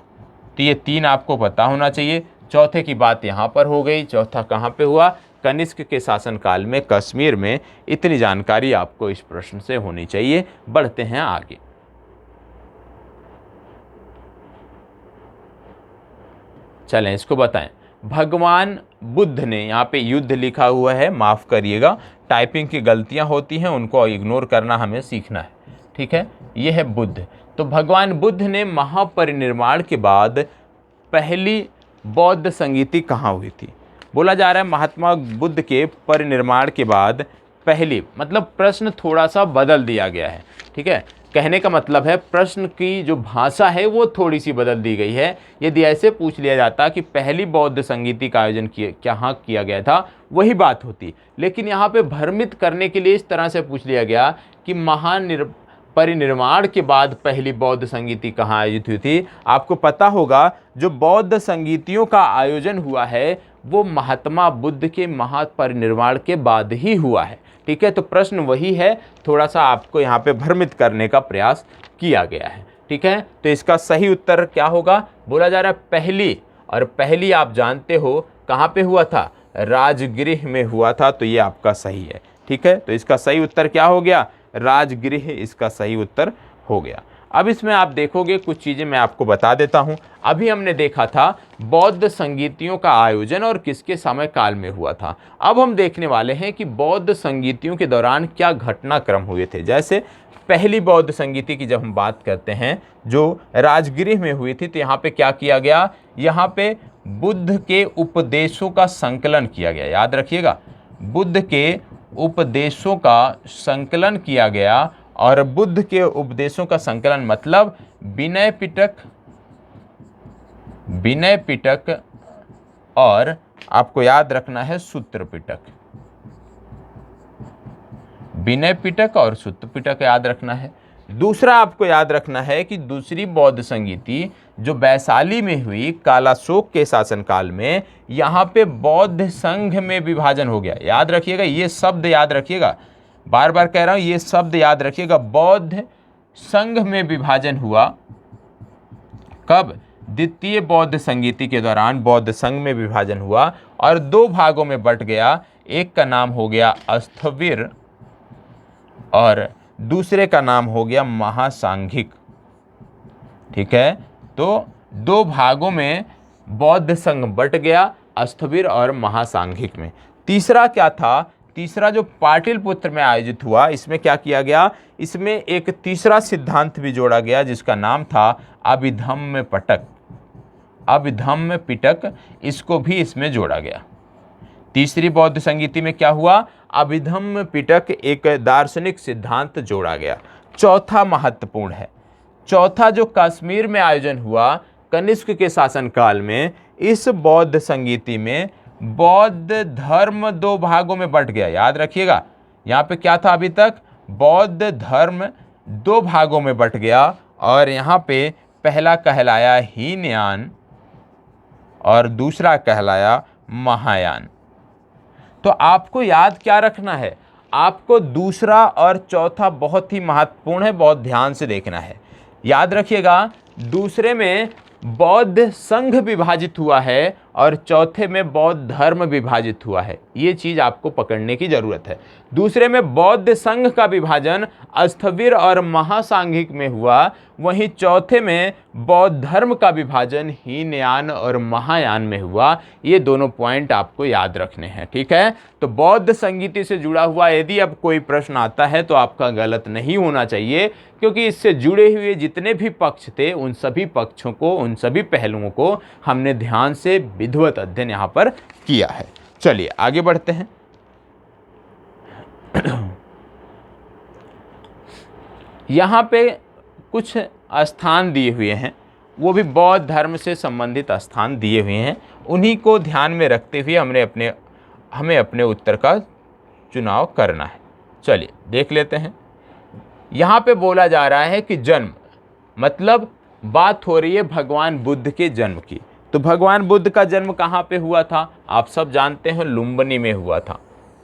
तो ये 3 आपको पता होना चाहिए। चौथे की बात यहाँ पर हो गई, चौथा कहाँ पे हुआ? कनिष्क के शासनकाल में कश्मीर में। इतनी जानकारी आपको इस प्रश्न से होनी चाहिए। बढ़ते हैं आगे। चलें इसको बताएं। भगवान बुद्ध ने, यहाँ पे युद्ध लिखा हुआ है, माफ़ करिएगा, टाइपिंग की गलतियाँ होती हैं, उनको इग्नोर करना हमें सीखना है, ठीक है। ये है बुद्ध। तो भगवान बुद्ध ने महापरिनिर्वाण के बाद पहली बौद्ध संगीति कहाँ हुई थी? बोला जा रहा है महात्मा बुद्ध के परिनिर्वाण के बाद पहली, मतलब प्रश्न थोड़ा सा बदल दिया गया है, ठीक है। कहने का मतलब है प्रश्न की जो भाषा है वो थोड़ी सी बदल दी गई है। यदि ऐसे पूछ लिया जाता कि पहली बौद्ध संगीति का आयोजन कहाँ किया गया था, वही बात होती। लेकिन यहाँ पे भ्रमित करने के लिए इस तरह से पूछ लिया गया कि परिनिर्वाण के बाद पहली बौद्ध संगीति कहाँ आयोजित हुई थी। आपको पता होगा जो बौद्ध संगीतियों का आयोजन हुआ है वो महात्मा बुद्ध के महापरिनिर्वाण के बाद ही हुआ है, ठीक है। तो प्रश्न वही है, थोड़ा सा आपको यहाँ पे भ्रमित करने का प्रयास किया गया है, ठीक है। तो इसका सही उत्तर क्या होगा? बोला जा रहा है पहली, और पहली आप जानते हो कहाँ पे हुआ था? राजगृह में हुआ था। तो ये आपका सही है, ठीक है। तो इसका सही उत्तर क्या हो गया? राजगृह इसका सही उत्तर हो गया। अब इसमें आप देखोगे कुछ चीज़ें मैं आपको बता देता हूँ। अभी हमने देखा था बौद्ध संगीतियों का आयोजन और किसके समय काल में हुआ था। अब हम देखने वाले हैं कि बौद्ध संगीतियों के दौरान क्या घटनाक्रम हुए थे। जैसे पहली बौद्ध संगीति की जब हम बात करते हैं जो राजगृह में हुई थी, तो यहाँ पे क्या किया गया? यहाँ पे बुद्ध के उपदेशों का संकलन किया गया। याद रखिएगा, बुद्ध के उपदेशों का संकलन किया गया। और बुद्ध के उपदेशों का संकलन मतलब विनय पिटक और आपको याद रखना है सूत्र पिटक। विनय पिटक और सूत्र पिटक याद रखना है। दूसरा आपको याद रखना है कि दूसरी बौद्ध संगीति जो वैशाली में हुई कालाशोक के शासनकाल में, यहाँ पे बौद्ध संघ में विभाजन हो गया। याद रखिएगा, ये शब्द याद रखिएगा, बार बार कह रहा हूं, ये शब्द याद रखिएगा। बौद्ध संघ में विभाजन हुआ कब? द्वितीय बौद्ध संगीति के दौरान बौद्ध संघ में विभाजन हुआ और 2 भागों में बट गया। एक का नाम हो गया स्थविर और दूसरे का नाम हो गया महासांघिक, ठीक है। तो दो भागों में बौद्ध संघ बट गया, स्थविर और महासांघिक में। तीसरा क्या था, तीसरा जो पाटलिपुत्र में आयोजित हुआ, इसमें क्या किया गया, इसमें एक तीसरा सिद्धांत भी जोड़ा गया जिसका नाम था अभिधम्म पिटक। अभिधम्म पिटक, इसको भी इसमें जोड़ा गया। तीसरी बौद्ध संगीति में क्या हुआ, अभिधम्म पिटक एक दार्शनिक सिद्धांत जोड़ा गया। चौथा महत्वपूर्ण है, चौथा जो कश्मीर में आयोजन हुआ कनिष्क के शासनकाल में, इस बौद्ध संगीति में बौद्ध धर्म दो भागों में बंट गया। याद रखिएगा, यहाँ पे क्या था, अभी तक बौद्ध धर्म दो भागों में बंट गया, और यहाँ पे पहला कहलाया हीनयान और दूसरा कहलाया महायान। तो आपको याद क्या रखना है, आपको दूसरा और चौथा बहुत ही महत्वपूर्ण है, बहुत ध्यान से देखना है। याद रखिएगा, दूसरे में बौद्ध संघ विभाजित हुआ है और चौथे में बौद्ध धर्म विभाजित हुआ है। ये चीज आपको पकड़ने की जरूरत है। दूसरे में बौद्ध संघ का विभाजन स्थविर और महासांघिक में हुआ, वहीं चौथे में बौद्ध धर्म का विभाजन हीनयान और महायान में हुआ। ये दोनों पॉइंट आपको याद रखने हैं, ठीक है। तो बौद्ध संगीति से जुड़ा हुआ यदि अब कोई प्रश्न आता है तो आपका गलत नहीं होना चाहिए, क्योंकि इससे जुड़े हुए जितने भी पक्ष थे उन सभी पक्षों को, उन सभी पहलुओं को हमने ध्यान से विधिवत अध्ययन यहाँ पर किया है। चलिए आगे बढ़ते हैं। यहाँ पे कुछ स्थान दिए हुए हैं, वो भी बौद्ध धर्म से संबंधित स्थान दिए हुए हैं, उन्हीं को ध्यान में रखते हुए हमें अपने उत्तर का चुनाव करना है। चलिए देख लेते हैं। यहाँ पे बोला जा रहा है कि जन्म, मतलब बात हो रही है भगवान बुद्ध के जन्म की। तो भगवान बुद्ध का जन्म कहाँ पे हुआ था, आप सब जानते हैं लुम्बिनी में हुआ था,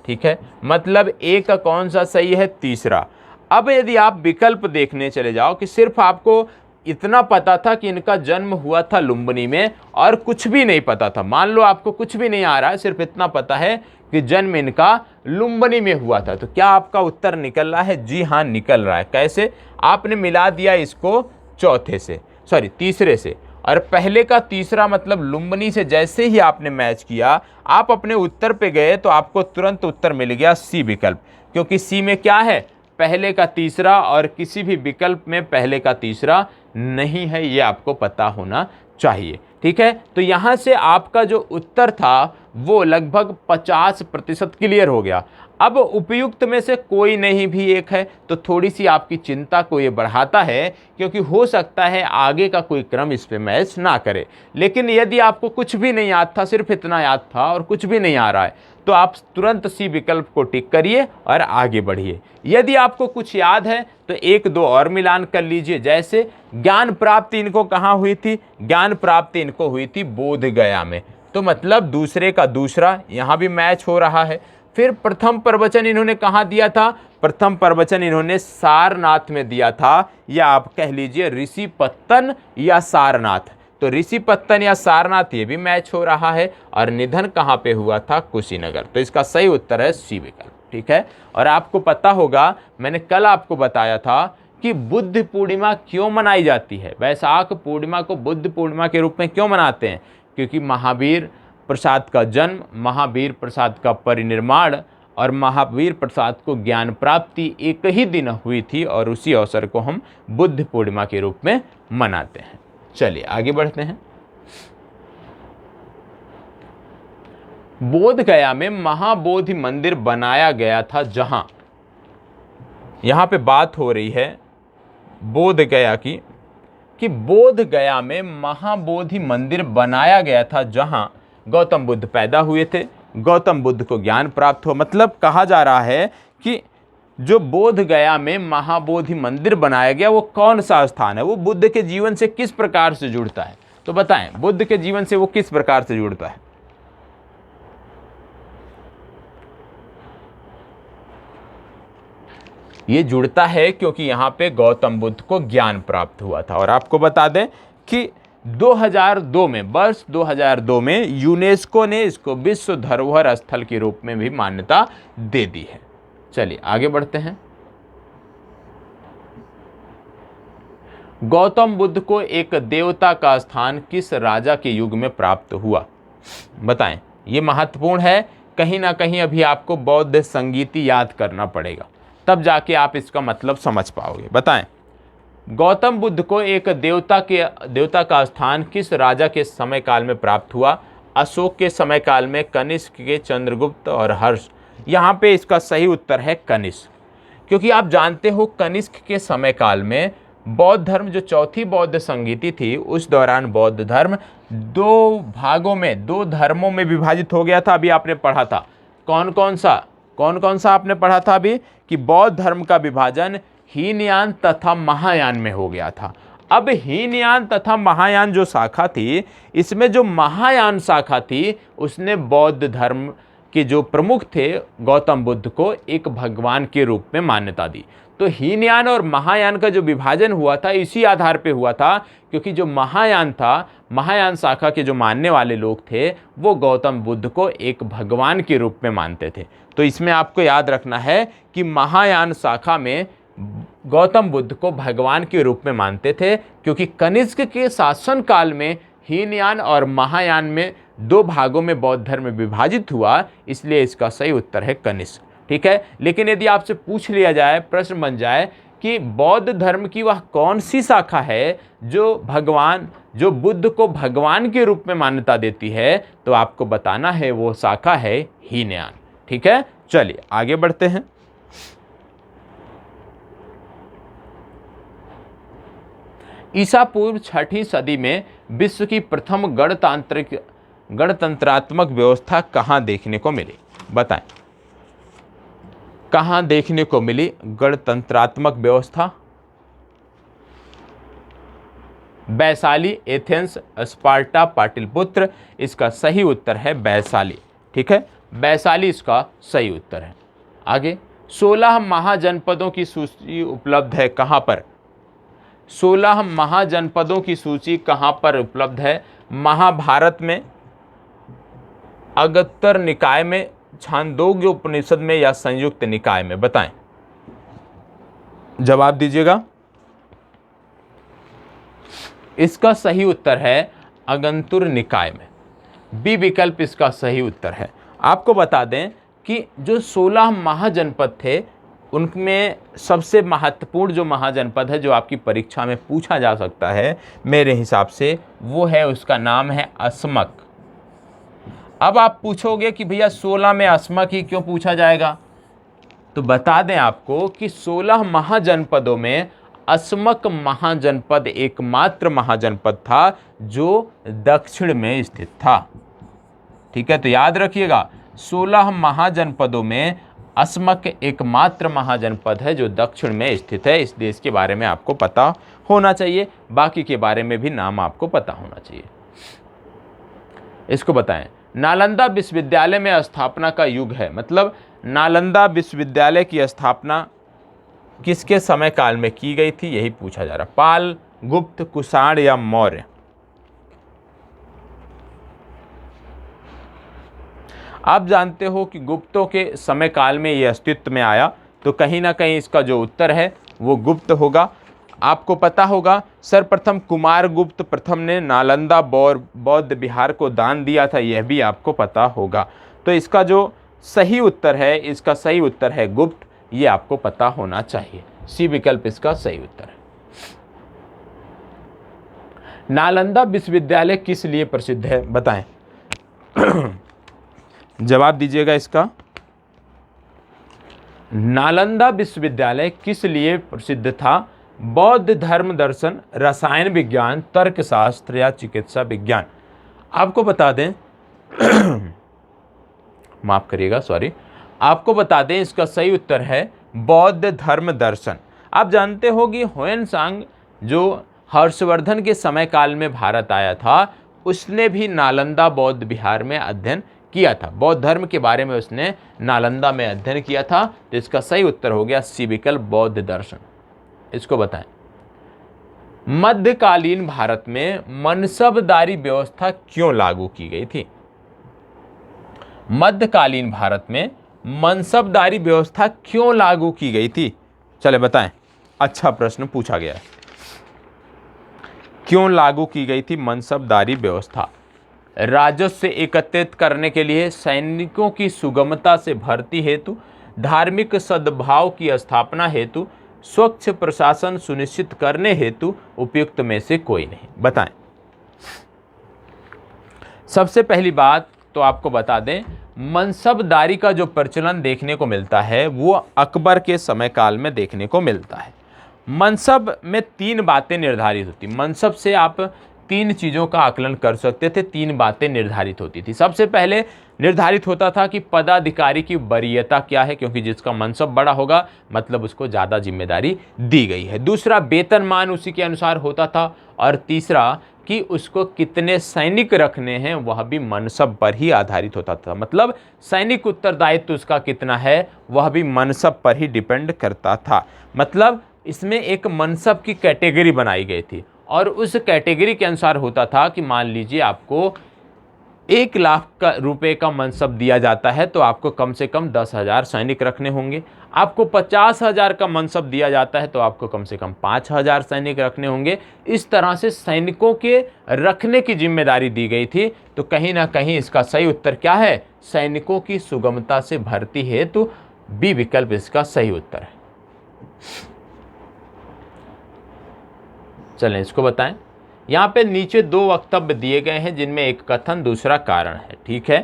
ठीक है। मतलब ए का कौन सा सही है, तीसरा। अब यदि आप विकल्प देखने चले जाओ कि सिर्फ आपको इतना पता था कि इनका जन्म हुआ था लुम्बिनी में और कुछ भी नहीं पता था, मान लो आपको कुछ भी नहीं आ रहा है, सिर्फ इतना पता है कि जन्म इनका लुम्बिनी में हुआ था, तो क्या आपका उत्तर निकल रहा है, जी हाँ निकल रहा है। कैसे, आपने मिला दिया इसको तीसरे से, और पहले का तीसरा मतलब लुम्बिनी से जैसे ही आपने मैच किया, आप अपने उत्तर पे गए तो आपको तुरंत उत्तर मिल गया सी विकल्प, क्योंकि सी में क्या है, पहले का तीसरा, और किसी भी विकल्प में पहले का तीसरा नहीं है, ये आपको पता होना चाहिए, ठीक है। तो यहाँ से आपका जो उत्तर था वो लगभग 50% क्लियर हो गया। अब उपयुक्त में से कोई नहीं भी एक है, तो थोड़ी सी आपकी चिंता को ये बढ़ाता है, क्योंकि हो सकता है आगे का कोई क्रम इस पे मैच ना करे। लेकिन यदि आपको कुछ भी नहीं याद था, सिर्फ इतना याद था और कुछ भी नहीं आ रहा है, तो आप तुरंत सी विकल्प को टिक करिए और आगे बढ़िए। यदि आपको कुछ याद है तो एक दो और मिलान कर लीजिए। जैसे ज्ञान प्राप्ति इनको कहाँ हुई थी, ज्ञान प्राप्ति इनको हुई थी बोध गया में, तो मतलब दूसरे का दूसरा यहाँ भी मैच हो रहा है। फिर प्रथम प्रवचन इन्होंने कहाँ दिया था, प्रथम प्रवचन इन्होंने सारनाथ में दिया था, या आप कह लीजिए ऋषिपत्तन या सारनाथ। तो ऋषिपत्तन या सारनाथ ये भी मैच हो रहा है, और निधन कहाँ पे हुआ था, कुशीनगर। तो इसका सही उत्तर है सी विकल्प, ठीक है। और आपको पता होगा, मैंने कल आपको बताया था कि बुद्ध पूर्णिमा क्यों मनाई जाती है, वैशाख पूर्णिमा को बुद्ध पूर्णिमा के रूप में क्यों मनाते हैं, क्योंकि महावीर प्रसाद का जन्म, महावीर प्रसाद का परिनिर्माण और महावीर प्रसाद को ज्ञान प्राप्ति एक ही दिन हुई थी, और उसी अवसर को हम बुद्ध पूर्णिमा के रूप में मनाते हैं। चलिए आगे बढ़ते हैं। बोध गया में महाबोधि मंदिर बनाया गया था, जहां, यहां पे बात हो रही है बोध गया की, कि बोध गया में महाबोधि मंदिर बनाया गया था जहां गौतम बुद्ध पैदा हुए थे, गौतम बुद्ध को ज्ञान प्राप्त हो। मतलब कहा जा रहा है कि जो बोध गया में महाबोधि मंदिर बनाया गया वो कौन सा स्थान है, वो बुद्ध के जीवन से किस प्रकार से जुड़ता है, तो बताएं बुद्ध के जीवन से वो किस प्रकार से जुड़ता है। ये जुड़ता है क्योंकि यहाँ पे गौतम बुद्ध को ज्ञान प्राप्त हुआ था। और आपको बता दें कि 2002 में, वर्ष 2002 में यूनेस्को ने इसको विश्व धरोहर स्थल के रूप में भी मान्यता दे दी है। चलिए आगे बढ़ते हैं। गौतम बुद्ध को एक देवता का स्थान किस राजा के युग में प्राप्त हुआ? बताएं। ये महत्वपूर्ण है, कहीं ना कहीं अभी आपको बौद्ध संगीति याद करना पड़ेगा, तब जाके आप इसका मतलब समझ पाओगे। बताएं। गौतम बुद्ध को एक देवता का स्थान किस राजा के समय काल में प्राप्त हुआ? अशोक के समय काल में, कनिष्क के, चंद्रगुप्त और हर्ष। यहाँ पे इसका सही उत्तर है कनिष्क, क्योंकि आप जानते हो कनिष्क के समय काल में बौद्ध धर्म, जो चौथी बौद्ध संगीति थी, उस दौरान बौद्ध धर्म दो भागों में, दो धर्मों में विभाजित हो गया था। अभी आपने पढ़ा था कौन कौन सा आपने पढ़ा था अभी, कि बौद्ध धर्म का विभाजन हीनयान तथा महायान में हो गया था। अब हीनयान तथा महायान जो शाखा थी, इसमें जो महायान शाखा थी उसने बौद्ध धर्म के जो प्रमुख थे गौतम बुद्ध को एक भगवान के रूप में मान्यता दी। तो हीनयान और महायान का जो विभाजन हुआ था इसी आधार पे हुआ था, क्योंकि जो महायान था, महायान शाखा के जो मानने वाले लोग थे वो गौतम बुद्ध को एक भगवान के रूप में मानते थे। तो इसमें आपको याद रखना है कि महायान शाखा में गौतम बुद्ध को भगवान के रूप में मानते थे, क्योंकि कनिष्क के शासन काल में हीनयान और महायान में दो भागों में बौद्ध धर्म विभाजित हुआ, इसलिए इसका सही उत्तर है कनिष्क। ठीक है। लेकिन यदि आपसे पूछ लिया जाए, प्रश्न बन जाए कि बौद्ध धर्म की वह कौन सी शाखा है जो बुद्ध को भगवान के रूप में मान्यता देती है, तो आपको बताना है वो शाखा है हीनयान। ठीक है, चलिए आगे बढ़ते हैं। ईसा पूर्व 6वीं सदी में विश्व की प्रथम गणतंत्रात्मक व्यवस्था कहाँ देखने को मिली? बताएं, कहाँ देखने को मिली गणतंत्रात्मक व्यवस्था? Vaishali, Athens, Sparta, Pataliputra. इसका सही उत्तर है वैशाली। ठीक है, वैशाली इसका सही उत्तर है। आगे, 16 महाजनपदों की सूची उपलब्ध है कहाँ पर? 16 महाजनपदों की सूची कहाँ पर उपलब्ध है? महाभारत में, अगस्त्य निकाय में, छांदोग्य उपनिषद में या संयुक्त निकाय में? बताएं, जवाब दीजिएगा। इसका सही उत्तर है अगंतुर निकाय में। बी विकल्प इसका सही उत्तर है। आपको बता दें कि जो 16 महाजनपद थे उनमें सबसे महत्वपूर्ण जो महाजनपद है जो आपकी परीक्षा में पूछा जा सकता है मेरे हिसाब से, वो है, उसका नाम है अस्मक। अब आप पूछोगे कि भैया 16 में अस्मक ही क्यों पूछा जाएगा? तो बता दें आपको कि 16 महाजनपदों में अस्मक महाजनपद एकमात्र महाजनपद था जो दक्षिण में स्थित था। ठीक है, तो याद रखिएगा 16 महाजनपदों में अस्मक एकमात्र महाजनपद है जो दक्षिण में स्थित है। इस देश के बारे में आपको पता होना चाहिए, बाकी के बारे में भी नाम आपको पता होना चाहिए। इसको बताएं, नालंदा विश्वविद्यालय में स्थापना का युग है, मतलब नालंदा विश्वविद्यालय की स्थापना किसके समय काल में की गई थी, यही पूछा जा रहा। पाल, गुप्त, कुषाण या मौर्य? आप जानते हो कि गुप्तों के समय काल में ये अस्तित्व में आया, तो कहीं ना कहीं इसका जो उत्तर है वो गुप्त होगा। आपको पता होगा सर्वप्रथम कुमार गुप्त प्रथम ने नालंदा बौद्ध विहार को दान दिया था, यह भी आपको पता होगा। तो इसका जो सही उत्तर है, इसका सही उत्तर है गुप्त, ये आपको पता होना चाहिए। सी विकल्प इसका सही उत्तर है। नालंदा विश्वविद्यालय किस लिए प्रसिद्ध है? बताएं, जवाब दीजिएगा इसका। नालंदा विश्वविद्यालय किस लिए प्रसिद्ध था? बौद्ध धर्म, दर्शन, रसायन विज्ञान, तर्कशास्त्र या चिकित्सा विज्ञान? आपको बता दें माफ करिएगा, सॉरी, आपको बता दें इसका सही उत्तर है बौद्ध धर्म दर्शन। आप जानते हो कि ह्वेनसांग जो हर्षवर्धन के समय काल में भारत आया था, उसने भी नालंदा बौद्ध विहार में अध्ययन किया था। बौद्ध धर्म के बारे में उसने नालंदा में अध्ययन किया था। तो इसका सही उत्तर हो गया सी विकल्प बौद्ध दर्शन। इसको बताएं, मध्यकालीन भारत में मनसबदारी व्यवस्था क्यों लागू की गई थी? मध्यकालीन भारत में मनसबदारी व्यवस्था क्यों लागू की गई थी? चले बताएं, अच्छा प्रश्न पूछा गया है। क्यों लागू की गई थी मनसबदारी व्यवस्था? राजस्व एकत्रित करने के लिए, सैनिकों की सुगमता से भर्ती हेतु, धार्मिक सद्भाव की स्थापना हेतु, स्वच्छ प्रशासन सुनिश्चित करने हेतु, उपयुक्त में से कोई नहीं। बताएं। सबसे पहली बात तो आपको बता दें, मनसबदारी का जो प्रचलन देखने को मिलता है वो अकबर के समय काल में देखने को मिलता है। मनसब में तीन बातें निर्धारित होती। मनसब से आप तीन चीज़ों का आकलन कर सकते थे, तीन बातें निर्धारित होती थी। सबसे पहले निर्धारित होता था कि पदाधिकारी की वरीयता क्या है, क्योंकि जिसका मनसब बड़ा होगा मतलब उसको ज़्यादा जिम्मेदारी दी गई है। दूसरा, वेतनमान उसी के अनुसार होता था। और तीसरा कि उसको कितने सैनिक रखने हैं वह भी मनसब पर ही आधारित होता था। मतलब सैनिक उत्तरदायित्व उसका कितना है वह भी मनसब पर ही डिपेंड करता था। मतलब इसमें एक मनसब की कैटेगरी बनाई गई थी और उस कैटेगरी के अनुसार होता था कि मान लीजिए आपको 1 लाख रुपए का मनसब दिया जाता है तो आपको कम से कम 10,000 सैनिक रखने होंगे। आपको 50,000 का मनसब दिया जाता है तो आपको कम से कम 5,000 सैनिक रखने होंगे। इस तरह से सैनिकों के रखने की जिम्मेदारी दी गई थी। तो कहीं ना कहीं इसका सही उत्तर क्या है? सैनिकों की सुगमता से भर्ती है, तो बी विकल्प इसका सही उत्तर है। चलें इसको बताएं। यहाँ पे नीचे दो वक्तव्य दिए गए हैं जिनमें एक कथन दूसरा कारण है। ठीक है,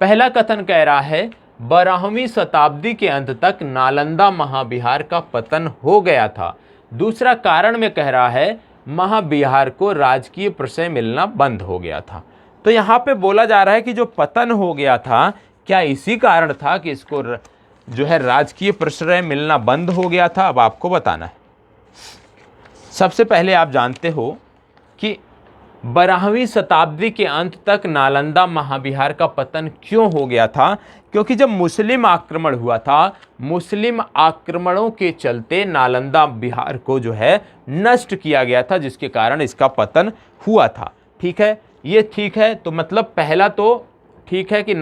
पहला कथन कह रहा है 12वीं शताब्दी के अंत तक नालंदा महाविहार का पतन हो गया था। दूसरा कारण में कह रहा है महाविहार को राजकीय प्रशय मिलना बंद हो गया था। तो यहाँ पे बोला जा रहा है कि जो पतन हो गया था क्या इसी कारण था कि इसको जो है राजकीय प्रशय मिलना बंद हो गया था? अब आपको बताना है। सबसे पहले आप जानते हो कि 12वीं शताब्दी के अंत तक नालंदा महाविहार का पतन क्यों हो गया था? क्योंकि जब मुस्लिम आक्रमण हुआ था, मुस्लिम आक्रमणों के चलते नालंदा विहार को जो है नष्ट किया गया था, जिसके कारण इसका पतन हुआ था। ठीक है, ये ठीक है। तो मतलब पहला तो ठीक है कि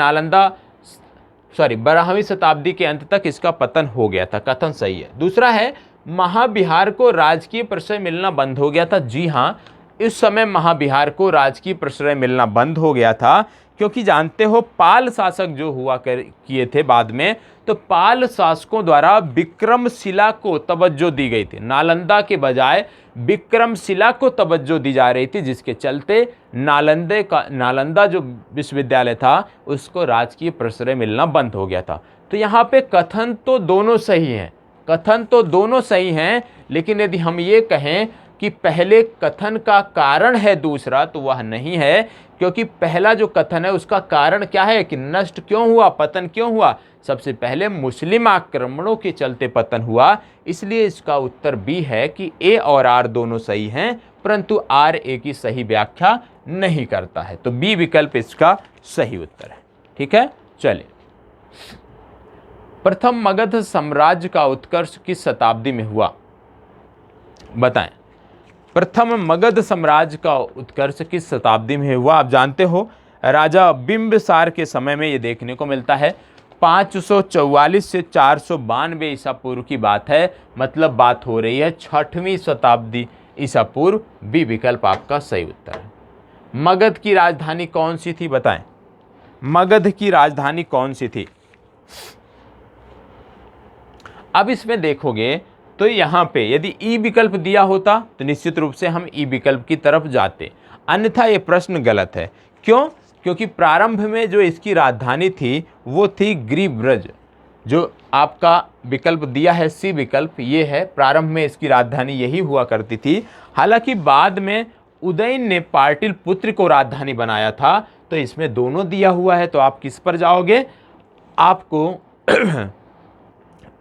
12वीं शताब्दी के अंत तक इसका पतन हो गया था, कथन सही है। दूसरा है महाविहार को राजकीय प्रशय मिलना बंद हो गया था। जी हाँ, इस समय महाविहार को राजकीय प्रशय मिलना बंद हो गया था क्योंकि जानते हो पाल शासक जो हुआ किए थे बाद में, तो पाल शासकों द्वारा विक्रमशिला को तवज्जो दी गई थी। नालंदा के बजाय विक्रमशिला को तवज्जो दी जा रही थी, जिसके चलते नालंदा जो विश्वविद्यालय था उसको राजकीय प्रशय मिलना बंद हो गया था। तो यहाँ पे कथन तो दोनों सही हैं, कथन तो दोनों सही हैं, लेकिन यदि हम ये कहें कि पहले कथन का कारण है दूसरा, तो वह नहीं है। क्योंकि पहला जो कथन है उसका कारण क्या है कि नष्ट क्यों हुआ, पतन क्यों हुआ? सबसे पहले मुस्लिम आक्रमणों के चलते पतन हुआ। इसलिए इसका उत्तर बी है कि ए और आर दोनों सही हैं, परंतु आर ए की सही व्याख्या नहीं करता है। तो बी विकल्प इसका सही उत्तर है। ठीक है, चलिए। प्रथम मगध साम्राज्य का उत्कर्ष किस शताब्दी में हुआ? बताएं। प्रथम मगध साम्राज्य का उत्कर्ष किस शताब्दी में हुआ? आप जानते हो राजा बिंबिसार के समय में ये देखने को मिलता है। 544 से 492 ईसा पूर्व की बात है। मतलब बात हो रही है 6वीं शताब्दी ईसा पूर्व। बी विकल्प आपका सही उत्तर है। मगध की राजधानी कौन सी थी? बताएं। मगध की राजधानी कौन सी थी? अब इसमें देखोगे तो यहाँ पे यदि ई विकल्प दिया होता तो निश्चित रूप से हम ई विकल्प की तरफ जाते, अन्यथा ये प्रश्न गलत है। क्यों? क्योंकि प्रारंभ में जो इसकी राजधानी थी वो थी गिरिब्रज। जो आपका विकल्प दिया है सी विकल्प, ये है प्रारंभ में इसकी राजधानी यही हुआ करती थी। हालांकि बाद में उदयन ने पाटलिपुत्र को राजधानी बनाया था, तो इसमें दोनों दिया हुआ है। तो आप किस पर जाओगे? आपको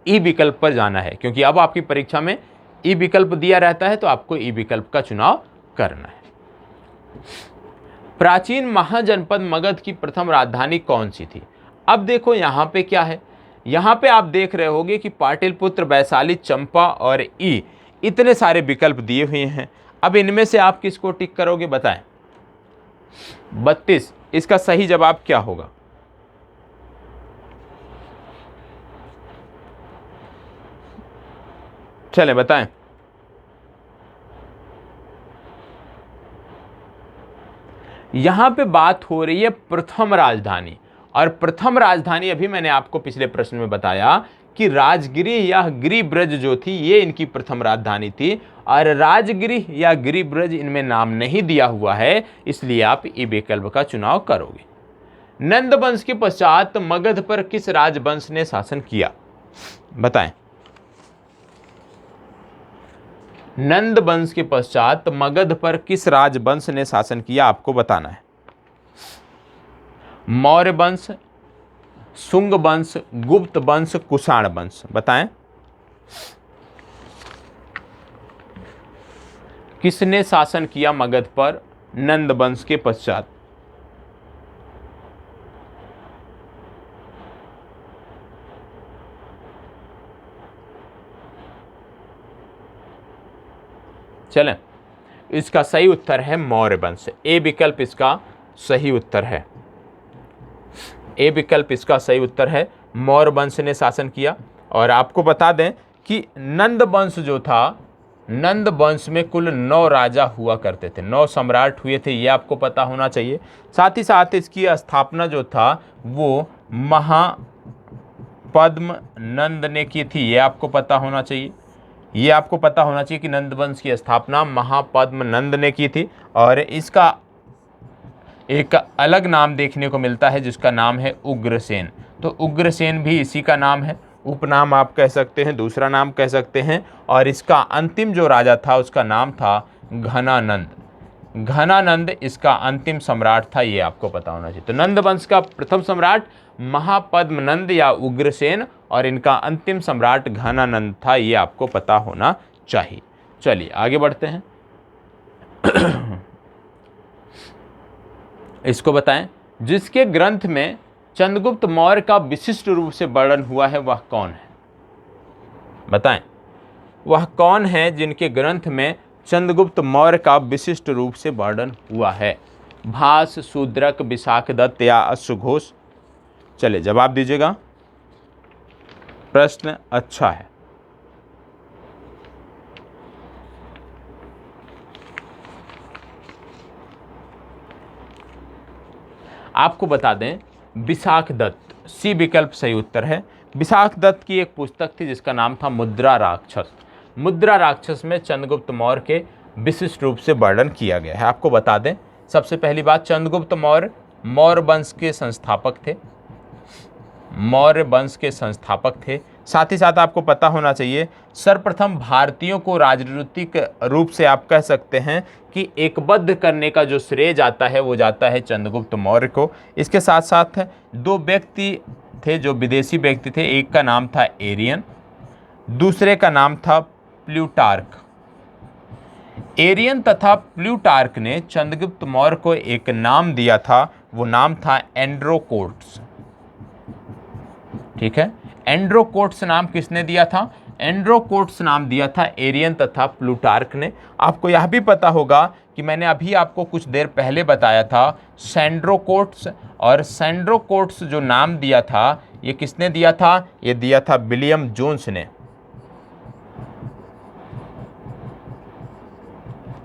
ई विकल्प पर जाना है, क्योंकि अब आपकी परीक्षा में ई विकल्प दिया रहता है, तो आपको ई विकल्प का चुनाव करना है। प्राचीन महाजनपद मगध की प्रथम राजधानी कौन सी थी? अब देखो यहाँ पे क्या है, यहाँ पे आप देख रहे होगे कि पाटलिपुत्र, वैशाली, चंपा और ई, इतने सारे विकल्प दिए हुए हैं। अब इनमें से आप किसको टिक करोगे? बताएं। 32, इसका सही जवाब क्या होगा? चलें बताएं। यहाँ पे बात हो रही है प्रथम राजधानी, और प्रथम राजधानी अभी मैंने आपको पिछले प्रश्न में बताया कि राजगिरी या गिरिब्रज जो थी ये इनकी प्रथम राजधानी थी, और राजगिरी या गिरिब्रज इनमें नाम नहीं दिया हुआ है, इसलिए आप ए विकल्प का चुनाव करोगे। नंद वंश के पश्चात मगध पर किस राजवंश ने शासन किया, बताएं। नंद वंश के पश्चात मगध पर किस राजवंश ने शासन किया, आपको बताना है। मौर्य वंश, शुंग वंश, गुप्त वंश, कुषाण वंश, बताएं। किसने शासन किया मगध पर नंद वंश के पश्चात? चलें, इसका सही उत्तर है मौर्य वंश। ए विकल्प इसका सही उत्तर है। ए विकल्प इसका सही उत्तर है, मौर्य वंश ने शासन किया। और आपको बता दें कि नंद वंश जो था, नंद वंश में कुल 9 राजा हुआ करते थे, 9 सम्राट हुए थे, ये आपको पता होना चाहिए। साथ ही साथ इसकी स्थापना जो था वो महापद्म नंद ने की थी, ये आपको पता होना चाहिए। ये आपको पता होना चाहिए कि नंद वंश की स्थापना महापद्म नंद ने की थी। और इसका एक अलग नाम देखने को मिलता है जिसका नाम है उग्रसेन। तो उग्रसेन भी इसी का नाम है, उपनाम आप कह सकते हैं, दूसरा नाम कह सकते हैं। और इसका अंतिम जो राजा था उसका नाम था घनानंद। घनानंद इसका अंतिम सम्राट था, ये आपको पता होना चाहिए। तो नंद वंश का प्रथम सम्राट महापद्म नंद या उग्रसेन, और इनका अंतिम सम्राट घनानंद था, ये आपको पता होना चाहिए। चलिए आगे बढ़ते हैं। इसको बताएं, जिसके ग्रंथ में चंद्रगुप्त मौर्य का विशिष्ट रूप से वर्णन हुआ है वह कौन है, बताएं। वह कौन है जिनके ग्रंथ में चंद्रगुप्त मौर्य का विशिष्ट रूप से वर्णन हुआ है? भास, शूद्रक, विशाखदत्त या अश्वघोष? चलिए जवाब दीजिएगा। प्रश्न अच्छा है। आपको बता दें विशाखदत्त, सी विकल्प सही उत्तर है। विशाखदत्त की एक पुस्तक थी जिसका नाम था मुद्रा राक्षस। मुद्रा राक्षस में चंद्रगुप्त मौर्य के विशिष्ट रूप से वर्णन किया गया है। आपको बता दें, सबसे पहली बात, चंद्रगुप्त मौर्य मौर्य वंश के संस्थापक थे, मौर्य वंश के संस्थापक थे। साथ ही साथ आपको पता होना चाहिए सर्वप्रथम भारतीयों को राजनीतिक रूप से आप कह सकते हैं कि एकबद्ध करने का जो श्रेय जाता है वो जाता है चंद्रगुप्त मौर्य को। इसके साथ साथ 2 व्यक्ति थे जो विदेशी व्यक्ति थे, एक का नाम था एरियन, दूसरे का नाम था प्लूटार्क। एरियन तथा प्लूटार्क ने चंद्रगुप्त मौर्य को एक नाम दिया था, वो नाम था एंड्रोकोट्स। ठीक है, एंड्रोकोट्स नाम किसने दिया था? एंड्रोकोट्स नाम दिया था एरियन तथा प्लूटार्क ने। आपको यह भी पता होगा कि मैंने अभी आपको कुछ देर पहले बताया था सैंड्रोकोट्स, और सैंड्रोकोट्स जो नाम दिया था ये किसने दिया था? ये दिया था विलियम जोन्स ने।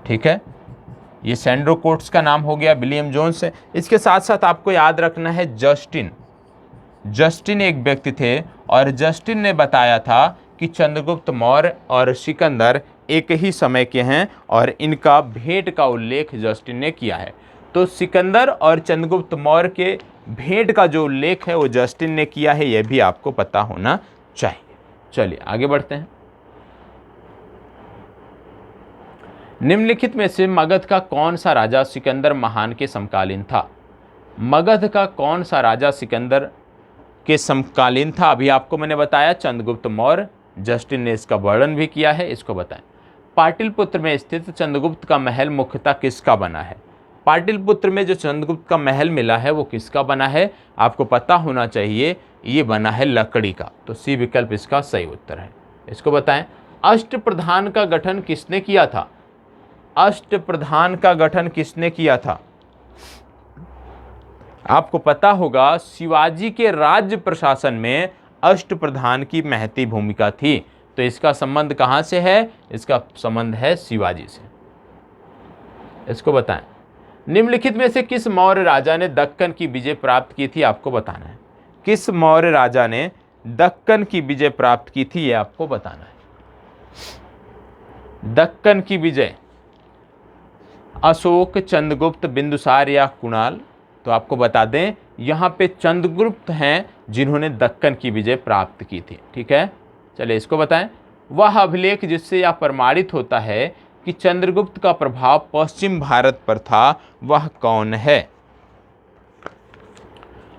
ठीक है, ये सैंड्रोकोट्स का नाम हो गया विलियम जोन्स। इसके साथ साथ आपको याद रखना है जस्टिन। जस्टिन एक व्यक्ति थे और जस्टिन ने बताया था कि चंद्रगुप्त मौर्य और सिकंदर एक ही समय के हैं, और इनका भेंट का उल्लेख जस्टिन ने किया है। तो सिकंदर और चंद्रगुप्त मौर्य के भेंट का जो उल्लेख है वो जस्टिन ने किया है, यह भी आपको पता होना चाहिए। चलिए आगे बढ़ते हैं। निम्नलिखित में से मगध का कौन सा राजा सिकंदर महान के समकालीन था? मगध का कौन सा राजा सिकंदर के समकालीन था? अभी आपको मैंने बताया चंद्रगुप्त मौर्य, जस्टिन ने इसका वर्णन भी किया है। इसको बताएं। पाटलिपुत्र में स्थित चंद्रगुप्त का महल मुख्यतः किसका बना है? पाटलिपुत्र में जो चंद्रगुप्त का महल मिला है वो किसका बना है? आपको पता होना चाहिए, ये बना है लकड़ी का। तो सी विकल्प इसका सही उत्तर है। इसको बताएं। अष्टप्रधान का गठन किसने किया था? अष्टप्रधान का गठन किसने किया था? आपको पता होगा शिवाजी के राज्य प्रशासन में अष्टप्रधान की महती भूमिका थी। तो इसका संबंध कहां से है? इसका संबंध है शिवाजी से। इसको बताएं। निम्नलिखित में से किस मौर्य राजा ने दक्कन की विजय प्राप्त की थी, आपको बताना है। किस मौर्य राजा ने दक्कन की विजय प्राप्त की थी, ये आपको बताना है। दक्कन की विजय अशोक, चंद्रगुप्त, बिंदुसार या कुणाल? तो आपको बता दें यहाँ पे चंद्रगुप्त हैं जिन्होंने दक्कन की विजय प्राप्त की थी। ठीक है, चलिए इसको बताएं। वह अभिलेख जिससे यह प्रमाणित होता है कि चंद्रगुप्त का प्रभाव पश्चिम भारत पर था, वह कौन है?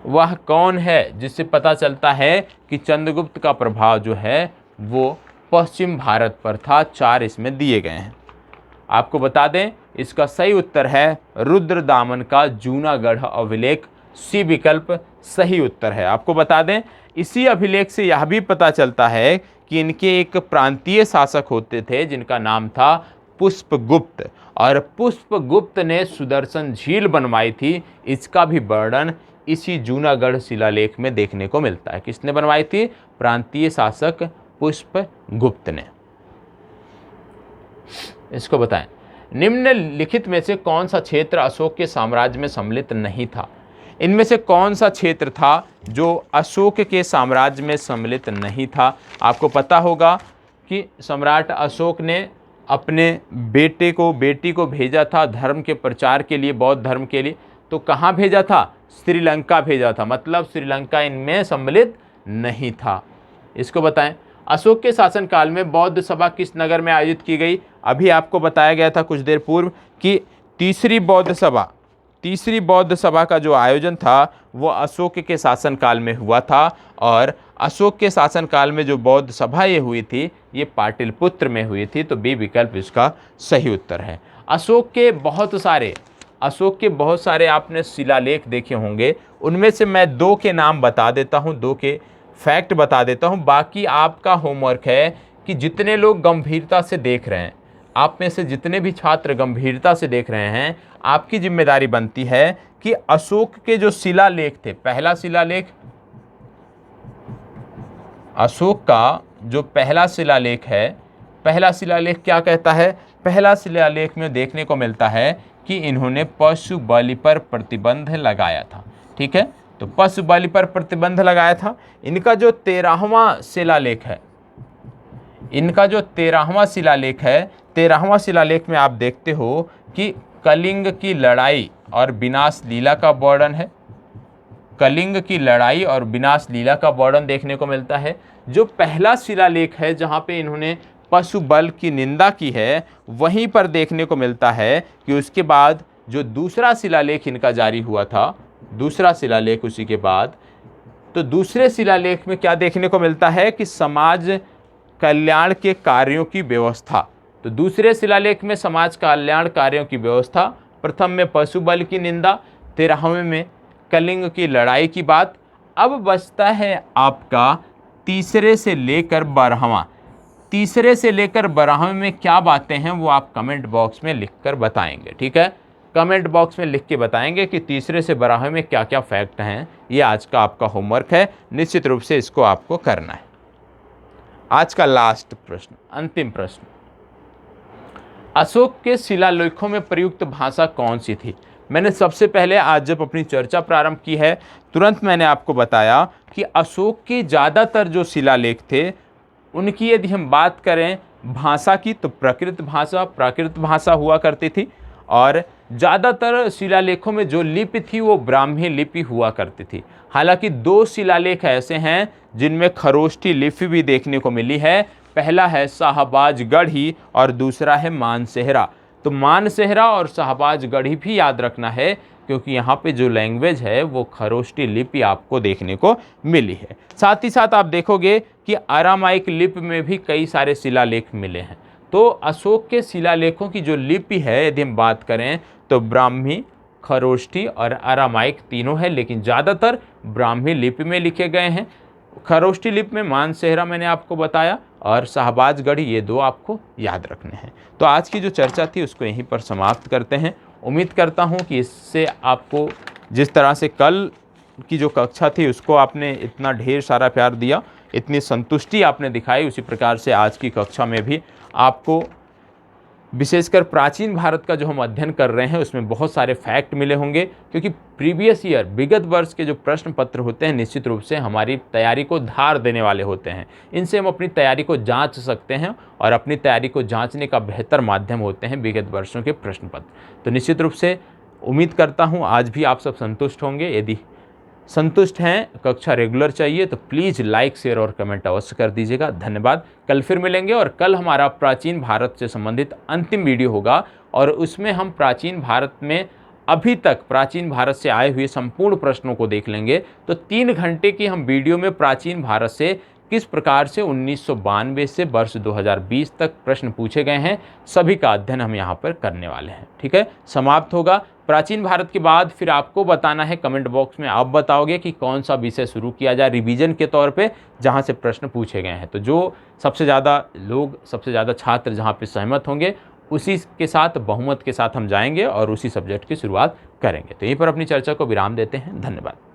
वह कौन है जिससे पता चलता है कि चंद्रगुप्त का प्रभाव जो है वो पश्चिम भारत पर था? 4 इसमें दिए गए हैं। आपको बता दें इसका सही उत्तर है रुद्रदामन का जूनागढ़ अभिलेख। सी विकल्प सही उत्तर है। आपको बता दें इसी अभिलेख से यह भी पता चलता है कि इनके एक प्रांतीय शासक होते थे जिनका नाम था पुष्पगुप्त, और पुष्पगुप्त ने सुदर्शन झील बनवाई थी। इसका भी वर्णन इसी जूनागढ़ शिलालेख में देखने को मिलता है। किसने बनवाई थी? प्रांतीय शासक पुष्पगुप्त ने। इसको बताएं, निम्नलिखित में से कौन सा क्षेत्र अशोक के साम्राज्य में सम्मिलित नहीं था? इनमें से कौन सा क्षेत्र था जो अशोक के साम्राज्य में सम्मिलित नहीं था? आपको पता होगा कि सम्राट अशोक ने अपने बेटी को भेजा था धर्म के प्रचार के लिए, बौद्ध धर्म के लिए। तो कहाँ भेजा था? श्रीलंका भेजा था, मतलब श्रीलंका इनमें सम्मिलित नहीं था। इसको बताएं, अशोक के शासनकाल में बौद्ध सभा किस नगर में आयोजित की गई? अभी आपको बताया गया था कुछ देर पूर्व कि तीसरी बौद्ध सभा का जो आयोजन था वो अशोक के शासनकाल में हुआ था, और अशोक के शासनकाल में जो बौद्ध सभा ये हुई थी ये पाटलिपुत्र में हुई थी। तो बी विकल्प इसका सही उत्तर है। अशोक के बहुत सारे आपने शिलालेख देखे होंगे, उनमें से मैं 2 के नाम बता देता हूँ, 2 के फैक्ट बता देता हूँ। बाकी आपका होमवर्क है कि जितने लोग गंभीरता से देख रहे हैं, आप में से जितने भी छात्र गंभीरता से देख रहे हैं, आपकी जिम्मेदारी बनती है कि अशोक के जो शिलालेख थे, पहला शिलालेख, अशोक का जो पहला शिलालेख है, पहला शिलालेख क्या कहता है? पहला शिलालेख में देखने को मिलता है कि इन्होंने पशु बलि पर प्रतिबंध लगाया था। ठीक है, तो पशु बलि पर प्रतिबंध लगाया था। इनका जो 13वां शिलालेख है, 13वां शिलालेख में आप देखते हो कि कलिंग की लड़ाई और विनाश लीला का वर्णन है। कलिंग की लड़ाई और विनाश लीला का वर्णन देखने को मिलता है। जो पहला शिलालेख है जहाँ पे इन्होंने पशु बल की निंदा की है, वहीं पर देखने को मिलता है कि उसके बाद जो दूसरा शिलालेख इनका जारी हुआ था, दूसरा शिलालेख उसी के बाद, तो दूसरे शिलालेख में क्या देखने को मिलता है कि समाज कल्याण के कार्यों की व्यवस्था। तो दूसरे शिलालेख में समाज कल्याण कार्यों की व्यवस्था, प्रथम में पशु बल की निंदा, 13वें में कलिंग की लड़ाई की बात। अब बचता है आपका तीसरे से लेकर 12वें में क्या बातें हैं वो आप कमेंट बॉक्स में लिखकर बताएंगे। ठीक है, कमेंट बॉक्स में लिख के बताएंगे कि तीसरे से 12वें में क्या क्या फैक्ट हैं। ये आज का आपका होमवर्क है, निश्चित रूप से इसको आपको करना है। आज का लास्ट प्रश्न, अंतिम प्रश्न, अशोक के शिलालेखों में प्रयुक्त भाषा कौन सी थी? मैंने सबसे पहले आज जब अपनी चर्चा प्रारंभ की है तुरंत मैंने आपको बताया कि अशोक के ज़्यादातर जो शिलालेख थे उनकी यदि हम बात करें भाषा की तो प्राकृत भाषा हुआ करती थी, और ज़्यादातर शिलालेखों में जो लिपि थी वो ब्राह्मी लिपि हुआ करती थी। हालांकि 2 शिलालेख ऐसे हैं जिनमें खरोष्ठी लिपि भी देखने को मिली है। पहला है शाहबाजगढ़ी और दूसरा है मानसेहरा। तो मानसेहरा और शाहबाजगढ़ी भी याद रखना है क्योंकि यहाँ पे जो लैंग्वेज है वो खरोष्ठी लिपि आपको देखने को मिली है। साथ ही साथ आप देखोगे कि अरामाइक लिपि में भी कई सारे शिलालेख मिले हैं। तो अशोक के शिलालेखों की जो लिपि है यदि हम बात करें तो ब्राह्मी, खरोष्ठी और अरामाइक तीनों है, लेकिन ज़्यादातर ब्राह्मी लिपि में लिखे गए हैं। खरोष्ठी लिपि में मानसेहरा मैंने आपको बताया और शाहबाजगढ़ी, ये 2 आपको याद रखने हैं। तो आज की जो चर्चा थी उसको यहीं पर समाप्त करते हैं। उम्मीद करता हूँ कि इससे आपको जिस तरह से कल की जो कक्षा थी उसको आपने इतना ढेर सारा प्यार दिया, इतनी संतुष्टि आपने दिखाई, उसी प्रकार से आज की कक्षा में भी आपको विशेषकर प्राचीन भारत का जो हम अध्ययन कर रहे हैं उसमें बहुत सारे फैक्ट मिले होंगे, क्योंकि प्रीवियस ईयर विगत वर्ष के जो प्रश्न पत्र होते हैं निश्चित रूप से हमारी तैयारी को धार देने वाले होते हैं। इनसे हम अपनी तैयारी को जांच सकते हैं और अपनी तैयारी को जांचने का बेहतर माध्यम होते हैं विगत वर्षों के प्रश्न पत्र। तो निश्चित रूप से उम्मीद करता हूँ आज भी आप सब संतुष्ट होंगे। यदि संतुष्ट हैं, कक्षा रेगुलर चाहिए तो प्लीज़ लाइक, शेयर और कमेंट अवश्य कर दीजिएगा। धन्यवाद। कल फिर मिलेंगे और कल हमारा प्राचीन भारत से संबंधित अंतिम वीडियो होगा और उसमें हम प्राचीन भारत में अभी तक प्राचीन भारत से आए हुए संपूर्ण प्रश्नों को देख लेंगे। तो 3 घंटे की हम वीडियो में प्राचीन भारत से किस प्रकार से 1992 से वर्ष 2020 तक प्रश्न पूछे गए हैं, सभी का अध्ययन हम यहाँ पर करने वाले हैं। ठीक है, समाप्त होगा प्राचीन भारत के बाद। फिर आपको बताना है, कमेंट बॉक्स में आप बताओगे कि कौन सा विषय शुरू किया जाए रिवीजन के तौर पे जहाँ से प्रश्न पूछे गए हैं। तो जो सबसे ज़्यादा लोग, सबसे ज़्यादा छात्र जहाँ पे सहमत होंगे उसी के साथ, बहुमत के साथ हम जाएंगे और उसी सब्जेक्ट की शुरुआत करेंगे। तो यहीं पर अपनी चर्चा को विराम देते हैं। धन्यवाद।